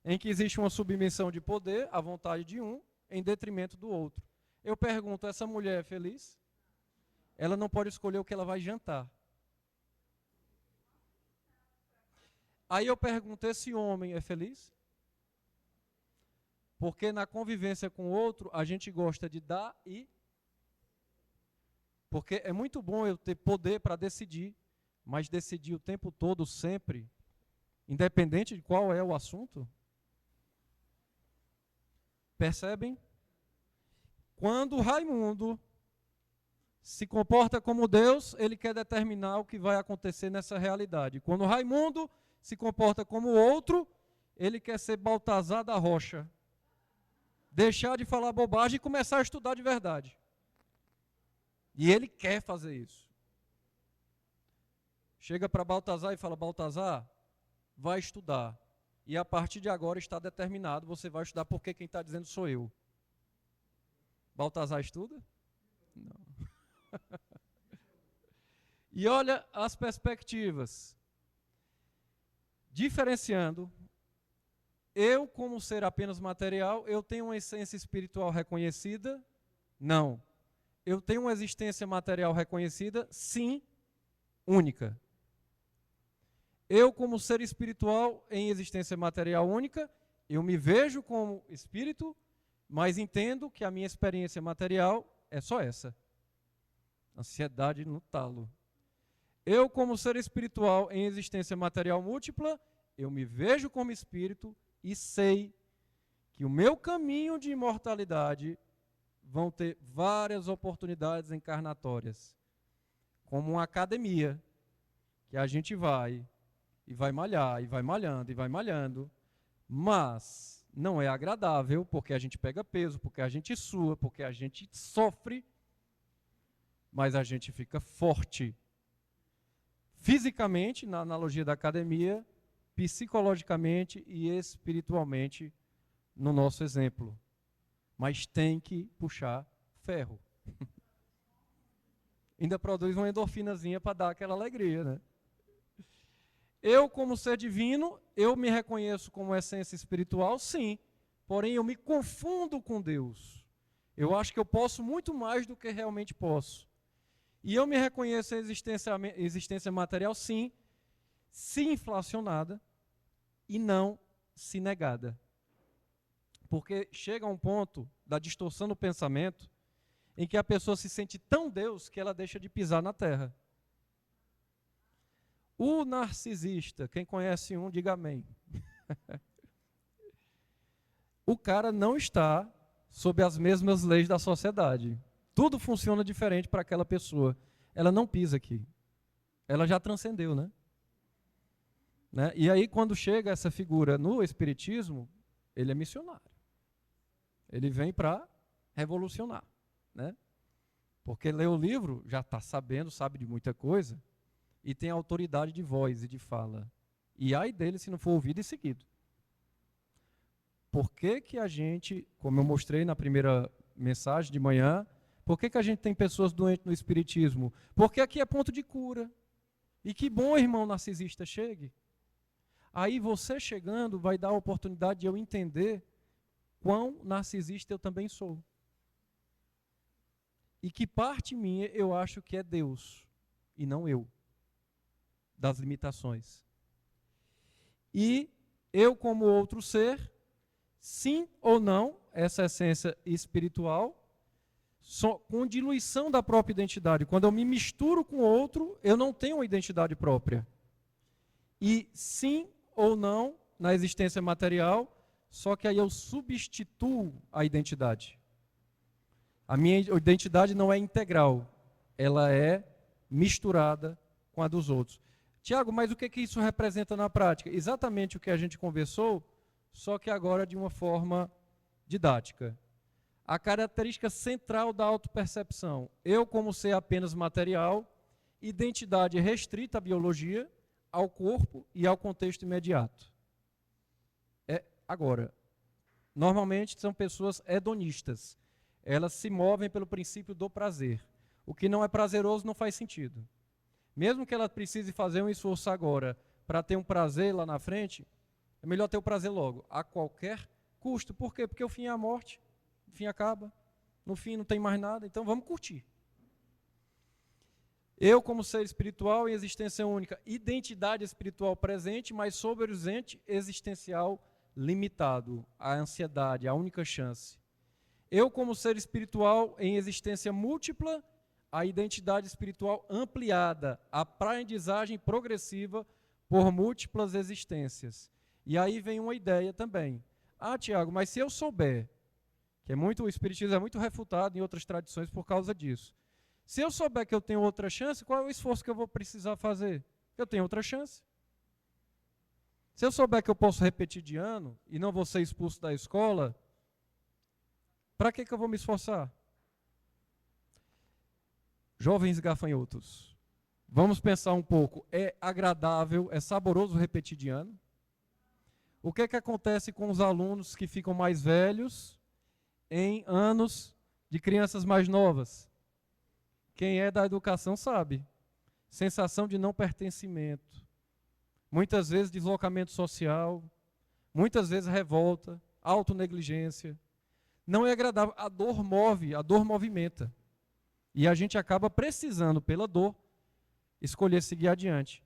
em que existe uma submissão de poder à vontade de um, em detrimento do outro. Eu pergunto, essa mulher é feliz? Ela não pode escolher o que ela vai jantar. Aí eu pergunto, esse homem é feliz? Porque na convivência com o outro, a gente gosta de dar e... Porque é muito bom eu ter poder para decidir, mas decidir o tempo todo, sempre, independente de qual é o assunto. Percebem? Quando Raimundo se comporta como Deus, ele quer determinar o que vai acontecer nessa realidade. Quando Raimundo se comporta como outro, ele quer ser Baltazar da Rocha. Deixar de falar bobagem e começar a estudar de verdade. E ele quer fazer isso. Chega para Baltazar e fala, Baltazar, vai estudar. E a partir de agora está determinado, você vai estudar porque quem está dizendo sou eu. Baltazar estuda? Não. E olha as perspectivas. Diferenciando, eu como ser apenas material, eu tenho uma essência espiritual reconhecida? Não. Eu tenho uma existência material reconhecida? Sim, única. Eu como ser espiritual em existência material única, eu me vejo como espírito, mas entendo que a minha experiência material é só essa. Ansiedade no talo. Eu, como ser espiritual em existência material múltipla, eu me vejo como espírito e sei que o meu caminho de imortalidade vão ter várias oportunidades encarnatórias, como uma academia, que a gente vai e vai malhar, e vai malhando, e vai malhando, mas não é agradável, porque a gente pega peso, porque a gente sua, porque a gente sofre, mas a gente fica forte. Fisicamente, na analogia da academia, psicologicamente e espiritualmente, no nosso exemplo. Mas tem que puxar ferro. Ainda produz uma endorfinazinha para dar aquela alegria, né? Eu, como ser divino, eu me reconheço como essência espiritual, sim. Porém, eu me confundo com Deus. Eu acho que eu posso muito mais do que realmente posso. E eu me reconheço em existência material, sim, se inflacionada e não se negada. Porque chega a um ponto da distorção do pensamento em que a pessoa se sente tão Deus que ela deixa de pisar na terra. O narcisista, quem conhece um, diga amém. O cara não está sob as mesmas leis da sociedade. Tudo funciona diferente para aquela pessoa. Ela não pisa aqui. Ela já transcendeu, né? E aí, quando chega essa figura no Espiritismo, ele é missionário. Ele vem para revolucionar, né? Porque lê o livro, já está sabendo, sabe de muita coisa, e tem autoridade de voz e de fala. E ai dele se não for ouvido e seguido. Por que que a gente, como eu mostrei na primeira mensagem de manhã, por que que a gente tem pessoas doentes no Espiritismo? Porque aqui é ponto de cura. E que bom, irmão narcisista, chegue. Aí você chegando vai dar a oportunidade de eu entender quão narcisista eu também sou. E que parte minha eu acho que é Deus, e não eu, das limitações. E eu como outro ser, sim ou não, essa essência espiritual, com diluição da própria identidade. Quando eu me misturo com outro, eu não tenho uma identidade própria. E sim ou não, na existência material, só que aí eu substituo a identidade. A minha identidade não é integral, ela é misturada com a dos outros. Tiago, mas o que isso representa na prática? Exatamente o que a gente conversou, só que agora de uma forma didática. A característica central da autopercepção, eu como ser apenas material, identidade restrita à biologia, ao corpo e ao contexto imediato. Agora, normalmente são pessoas hedonistas. Elas se movem pelo princípio do prazer. O que não é prazeroso não faz sentido. Mesmo que ela precise fazer um esforço agora para ter um prazer lá na frente, é melhor ter o prazer logo, a qualquer custo. Por quê? Porque o fim é a morte, o fim acaba, no fim não tem mais nada, então vamos curtir. Eu, como ser espiritual em existência única, identidade espiritual presente, mas sob horizonte existencial limitado, a ansiedade, a única chance. Eu, como ser espiritual em existência múltipla, a identidade espiritual ampliada, a aprendizagem progressiva por múltiplas existências. E aí vem uma ideia também. Tiago, mas se eu souber, o espiritismo é muito refutado em outras tradições por causa disso. Se eu souber que eu tenho outra chance, qual é o esforço que eu vou precisar fazer? Eu tenho outra chance. Se eu souber que eu posso repetir de ano e não vou ser expulso da escola, para que eu vou me esforçar? Jovens gafanhotos, vamos pensar um pouco. É agradável, é saboroso repetir de ano? O que acontece com os alunos que ficam mais velhos em anos de crianças mais novas? Quem é da educação sabe. Sensação de não pertencimento. Muitas vezes deslocamento social, muitas vezes revolta, autonegligência. Não é agradável, a dor move, a dor movimenta. E a gente acaba precisando, pela dor, escolher seguir adiante.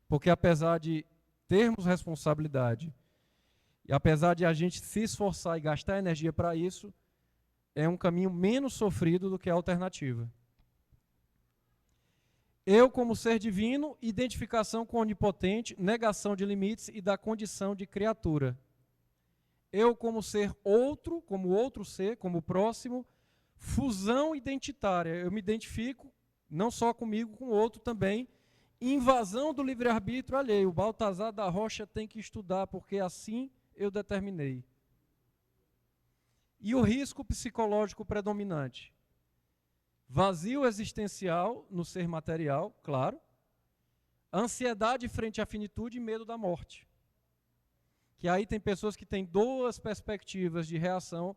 Porque apesar de termos responsabilidade, e apesar de a gente se esforçar e gastar energia para isso, é um caminho menos sofrido do que a alternativa. Eu, como ser divino, identificação com o onipotente, negação de limites e da condição de criatura. Eu, como ser outro, como outro ser, como próximo, fusão identitária. Eu me identifico não só comigo, com o outro também. Invasão do livre-arbítrio alheio. O Baltazar da Rocha tem que estudar, porque assim eu determinei. E o risco psicológico predominante. Vazio existencial no ser material, claro. Ansiedade frente à finitude e medo da morte. Que aí tem pessoas que têm duas perspectivas de reação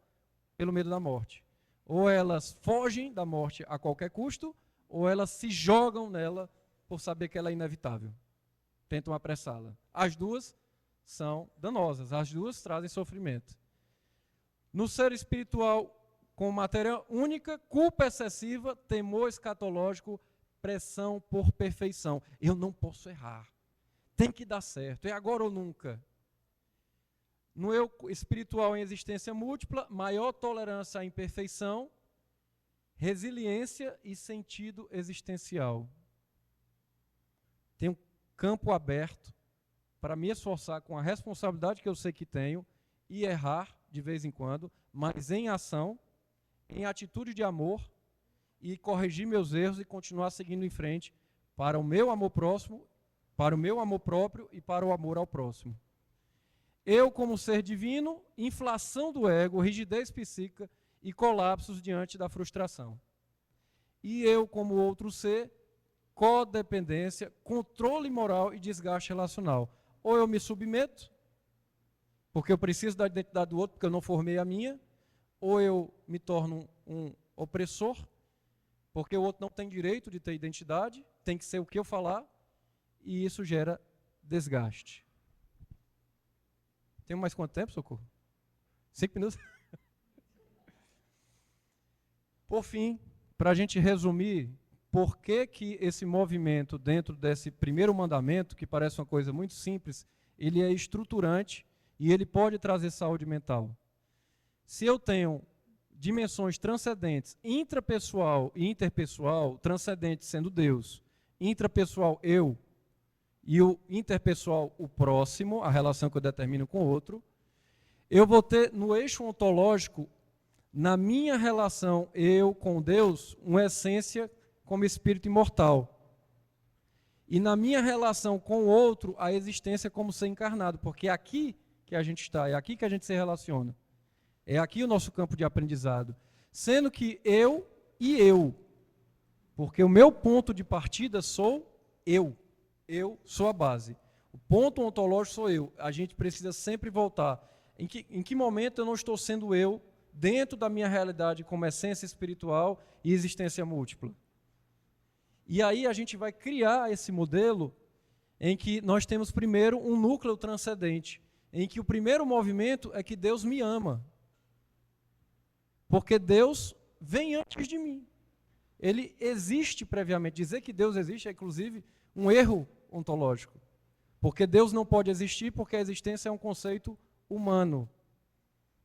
pelo medo da morte. Ou elas fogem da morte a qualquer custo, ou elas se jogam nela por saber que ela é inevitável. Tentam apressá-la. As duas são danosas, as duas trazem sofrimento. No ser espiritual, com matéria única, culpa excessiva, temor escatológico, pressão por perfeição. Eu não posso errar. Tem que dar certo. É agora ou nunca. No eu espiritual em existência múltipla, maior tolerância à imperfeição, resiliência e sentido existencial. Tem um campo aberto para me esforçar com a responsabilidade que eu sei que tenho e errar de vez em quando, mas em ação, em atitude de amor e corrigir meus erros e continuar seguindo em frente para o meu amor próximo, para o meu amor próprio e para o amor ao próximo. Eu, como ser divino, inflação do ego, rigidez psíquica e colapsos diante da frustração. E eu, como outro ser, codependência, controle moral e desgaste relacional. Ou eu me submeto, porque eu preciso da identidade do outro, porque eu não formei a minha, ou eu me torno um opressor, porque o outro não tem direito de ter identidade, tem que ser o que eu falar, e isso gera desgaste. Tem mais quanto tempo, Socorro? 5 minutos? Por fim, para a gente resumir, por que esse movimento dentro desse primeiro mandamento, que parece uma coisa muito simples, ele é estruturante e ele pode trazer saúde mental. Se eu tenho dimensões transcendentes, intrapessoal e interpessoal, transcendente sendo Deus, intrapessoal eu, e o interpessoal o próximo, a relação que eu determino com o outro, eu vou ter no eixo ontológico, na minha relação eu com Deus, uma essência como espírito imortal. E na minha relação com o outro, a existência como ser encarnado, porque é aqui que a gente está, é aqui que a gente se relaciona. É aqui o nosso campo de aprendizado. Sendo que eu e eu, porque o meu ponto de partida sou eu. Eu sou a base. O ponto ontológico sou eu. A gente precisa sempre voltar. Em que momento eu não estou sendo eu dentro da minha realidade como essência espiritual e existência múltipla? E aí a gente vai criar esse modelo em que nós temos primeiro um núcleo transcendente, em que o primeiro movimento é que Deus me ama. Porque Deus vem antes de mim. Ele existe previamente. Dizer que Deus existe é, inclusive, um erro ontológico. Porque Deus não pode existir porque a existência é um conceito humano.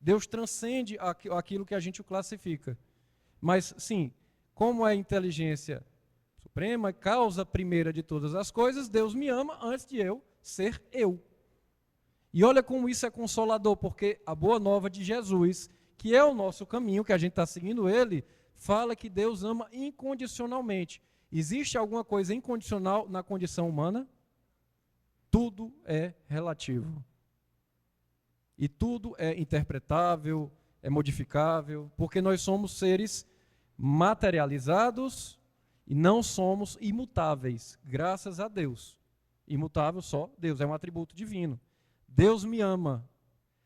Deus transcende aquilo que a gente o classifica. Mas, sim, como é a inteligência suprema, causa primeira de todas as coisas, Deus me ama antes de eu ser eu. E olha como isso é consolador, porque a boa nova de Jesus, que é o nosso caminho, que a gente está seguindo ele, fala que Deus ama incondicionalmente. Existe alguma coisa incondicional na condição humana? Tudo é relativo. E tudo é interpretável, é modificável, porque nós somos seres materializados e não somos imutáveis, graças a Deus. Imutável só Deus, é um atributo divino. Deus me ama.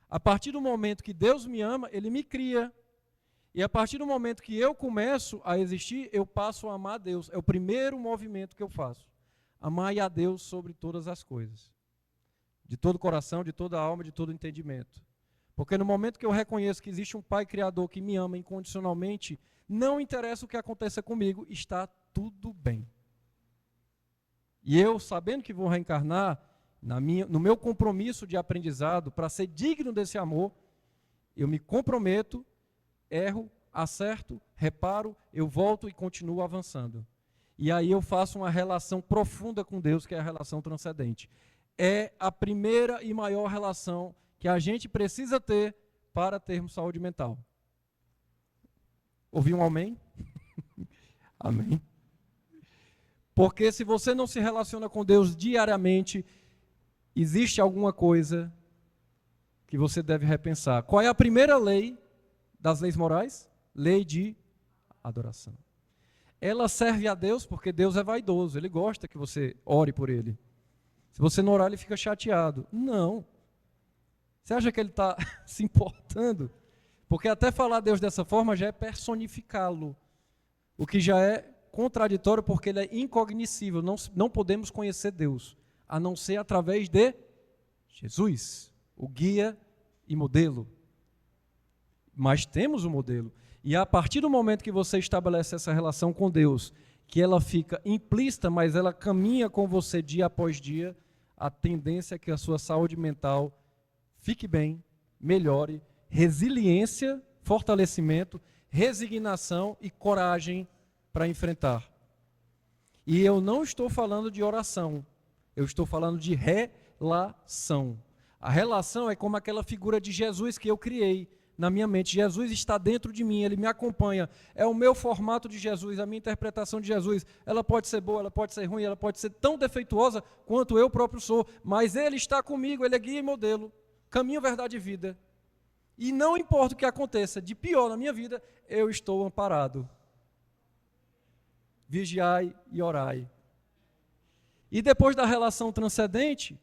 A partir do momento que Deus me ama, Ele me cria. E a partir do momento que eu começo a existir, eu passo a amar a Deus. É o primeiro movimento que eu faço. Amar a Deus sobre todas as coisas. De todo coração, de toda alma, de todo entendimento. Porque no momento que eu reconheço que existe um Pai Criador que me ama incondicionalmente, não interessa o que aconteça comigo, está tudo bem. E eu, sabendo que vou reencarnar, no meu compromisso de aprendizado, para ser digno desse amor, eu me comprometo, erro, acerto, reparo, eu volto e continuo avançando. E aí eu faço uma relação profunda com Deus, que é a relação transcendente. É a primeira e maior relação que a gente precisa ter para termos saúde mental. Ouviu um amém? Amém. Porque se você não se relaciona com Deus diariamente, existe alguma coisa que você deve repensar. Qual é a primeira lei das leis morais? Lei de adoração. Ela serve a Deus porque Deus é vaidoso, Ele gosta que você ore por Ele. Se você não orar, Ele fica chateado. Não. Você acha que Ele está se importando? Porque até falar a Deus dessa forma já é personificá-lo. O que já é contraditório porque Ele é incognoscível. Não podemos conhecer Deus, a não ser através de Jesus, o guia e modelo. Mas temos o modelo. E a partir do momento que você estabelece essa relação com Deus, que ela fica implícita, mas ela caminha com você dia após dia, a tendência é que a sua saúde mental fique bem, melhore, resiliência, fortalecimento, resignação e coragem para enfrentar. E eu não estou falando de oração, eu estou falando de relação. A relação é como aquela figura de Jesus que eu criei na minha mente. Jesus está dentro de mim, Ele me acompanha. É o meu formato de Jesus, a minha interpretação de Jesus. Ela pode ser boa, ela pode ser ruim, ela pode ser tão defeituosa quanto eu próprio sou. Mas Ele está comigo, Ele é guia e modelo, caminho, verdade e vida. E não importa o que aconteça de pior na minha vida, eu estou amparado. Vigiai e orai. E depois da relação transcendente,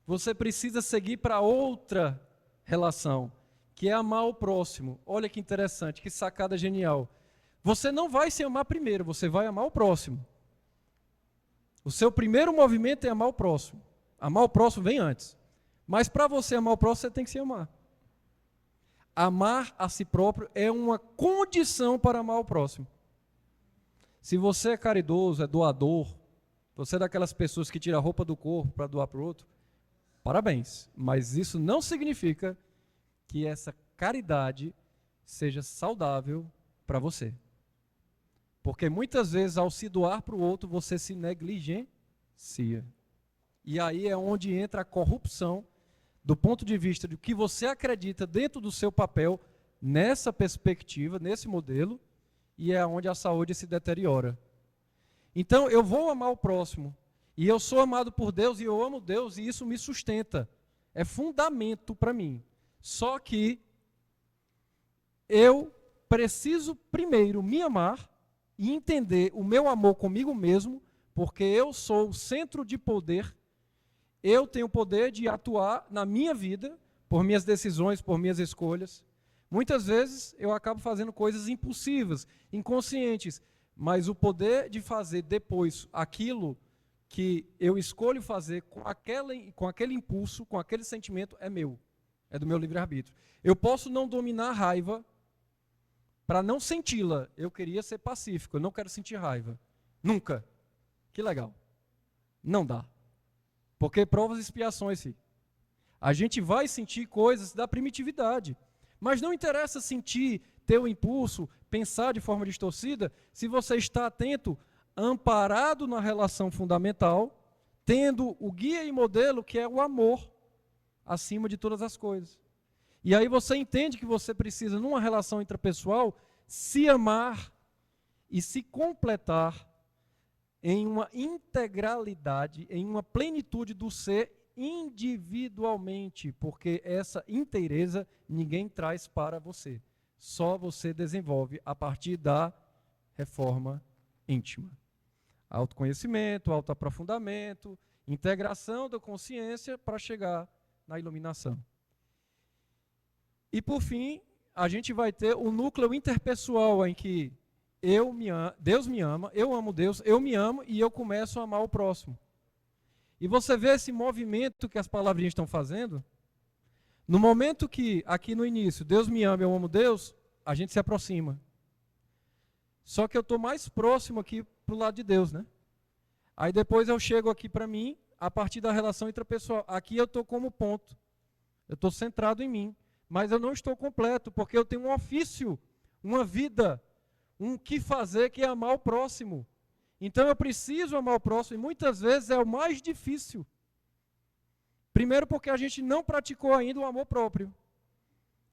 você precisa seguir para outra relação, que é amar o próximo. Olha que interessante, que sacada genial. Você não vai se amar primeiro, você vai amar o próximo. O seu primeiro movimento é amar o próximo. Amar o próximo vem antes. Mas para você amar o próximo, você tem que se amar. Amar a si próprio é uma condição para amar o próximo. Se você é caridoso, é doador, você é daquelas pessoas que tira a roupa do corpo para doar para o outro, Parabéns. Mas isso não significa que essa caridade seja saudável para você. Porque muitas vezes, ao se doar para o outro, você se negligencia. E aí é onde entra a corrupção do ponto de vista do que você acredita dentro do seu papel, nessa perspectiva, nesse modelo, e é onde a saúde se deteriora. Então, eu vou amar o próximo, e eu sou amado por Deus, e eu amo Deus, e isso me sustenta. É fundamento para mim. Só que eu preciso primeiro me amar e entender o meu amor comigo mesmo, porque eu sou o centro de poder. Eu tenho o poder de atuar na minha vida, por minhas decisões, por minhas escolhas. Muitas vezes eu acabo fazendo coisas impulsivas, inconscientes, mas o poder de fazer depois aquilo que eu escolho fazer com aquele impulso, com aquele sentimento, é meu. É do meu livre-arbítrio. Eu posso não dominar a raiva para não senti-la. Eu queria ser pacífico, eu não quero sentir raiva. Nunca. Que legal. Não dá. Porque provas e expiações, filho. A gente vai sentir coisas da primitividade. Mas não interessa sentir, ter o impulso, pensar de forma distorcida, se você está atento, amparado na relação fundamental, tendo o guia e modelo que é o amor, acima de todas as coisas. E aí você entende que você precisa, numa relação intrapessoal, se amar e se completar em uma integralidade, em uma plenitude do ser individualmente, porque essa inteireza ninguém traz para você. Só você desenvolve a partir da reforma íntima. Autoconhecimento, autoaprofundamento, integração da consciência para chegar na iluminação. E por fim, a gente vai ter o núcleo interpessoal em que Deus me ama, eu amo Deus, eu me amo e eu começo a amar o próximo. E você vê esse movimento que as palavrinhas estão fazendo? No momento que, aqui no início, Deus me ama, eu amo Deus, a gente se aproxima. Só que eu estou mais próximo aqui para o lado de Deus, né? Aí depois eu chego aqui para mim, a partir da relação intrapessoal. Aqui eu estou como ponto. Eu estou centrado em mim. Mas eu não estou completo, porque eu tenho um ofício, uma vida, um que fazer que é amar o próximo. Então eu preciso amar o próximo, e muitas vezes é o mais difícil. Primeiro porque a gente não praticou ainda o amor próprio.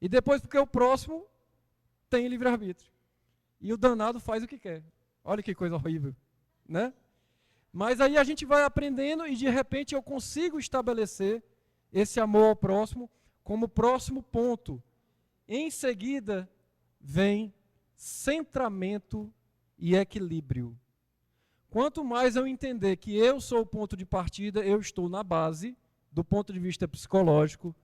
E depois porque o próximo tem livre-arbítrio. E o danado faz o que quer. Olha que coisa horrível, né? Mas aí a gente vai aprendendo e de repente eu consigo estabelecer esse amor ao próximo como próximo ponto. Em seguida, vem centramento e equilíbrio. Quanto mais eu entender que eu sou o ponto de partida, eu estou na base, do ponto de vista psicológico,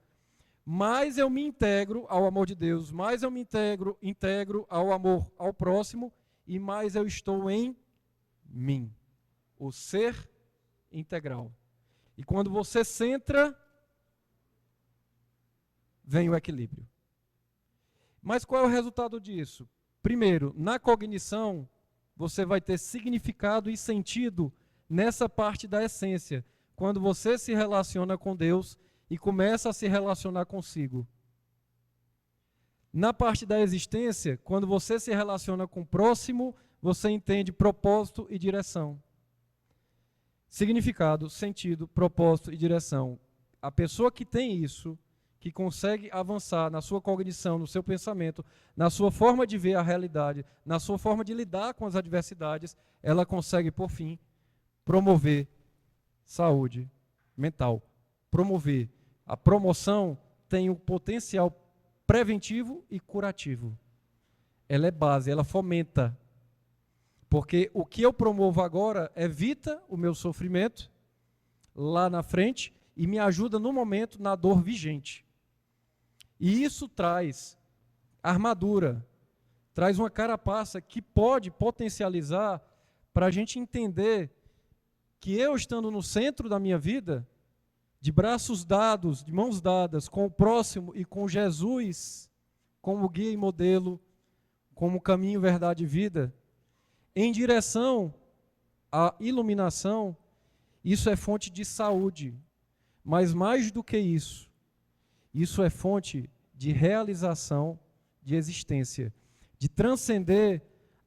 mais eu me integro ao amor de Deus, mais eu me integro ao amor ao próximo, e mais eu estou em mim. O ser integral. E quando você centra, vem o equilíbrio. Mas qual é o resultado disso? Primeiro, na cognição, você vai ter significado e sentido nessa parte da essência, quando você se relaciona com Deus e começa a se relacionar consigo. Na parte da existência, quando você se relaciona com o próximo, você entende propósito e direção. Significado, sentido, propósito e direção. A pessoa que tem isso, que consegue avançar na sua cognição, no seu pensamento, na sua forma de ver a realidade, na sua forma de lidar com as adversidades, ela consegue, por fim, promover saúde mental. Promover. A promoção tem um potencial preventivo e curativo. Ela é base, ela fomenta. Porque o que eu promovo agora evita o meu sofrimento lá na frente e me ajuda no momento na dor vigente. E isso traz armadura, traz uma carapaça que pode potencializar para a gente entender que eu estando no centro da minha vida, de braços dados, de mãos dadas com o próximo e com Jesus como guia e modelo, como caminho, verdade e vida, em direção à iluminação, isso é fonte de saúde. Mas mais do que isso é fonte de realização de existência, de transcender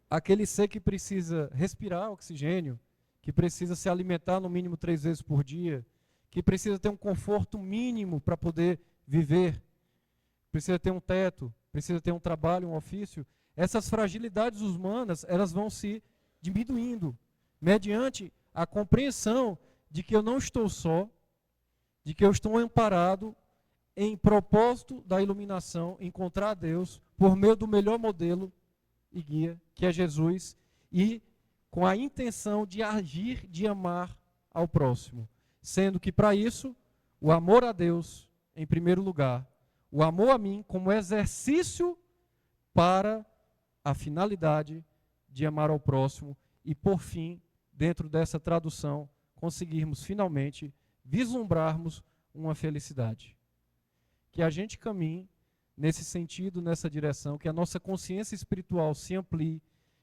aquele ser que precisa respirar oxigênio, que precisa se alimentar no mínimo 3 vezes por dia, que precisa ter um conforto mínimo para poder viver, precisa ter um teto, precisa ter um trabalho, um ofício. Essas fragilidades humanas, elas vão se diminuindo, mediante a compreensão de que eu não estou só, de que eu estou amparado em propósito da iluminação, encontrar a Deus por meio do melhor modelo e guia, que é Jesus, e com a intenção de agir, de amar ao próximo. Sendo que, para isso, o amor a Deus, em primeiro lugar, o amor a mim como exercício para a finalidade de amar ao próximo e, por fim, dentro dessa tradução, conseguirmos finalmente vislumbrarmos uma felicidade. Que a gente caminhe nesse sentido, nessa direção, que a nossa consciência espiritual se amplie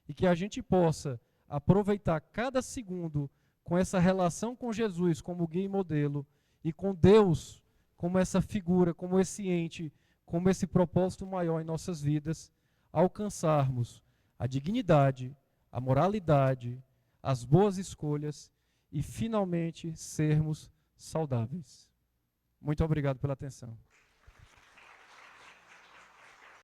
e que a gente possa aproveitar cada segundo com essa relação com Jesus como guia e modelo e com Deus como essa figura, como esse ente, como esse propósito maior em nossas vidas, alcançarmos a dignidade, a moralidade, as boas escolhas e finalmente sermos saudáveis. Muito obrigado pela atenção.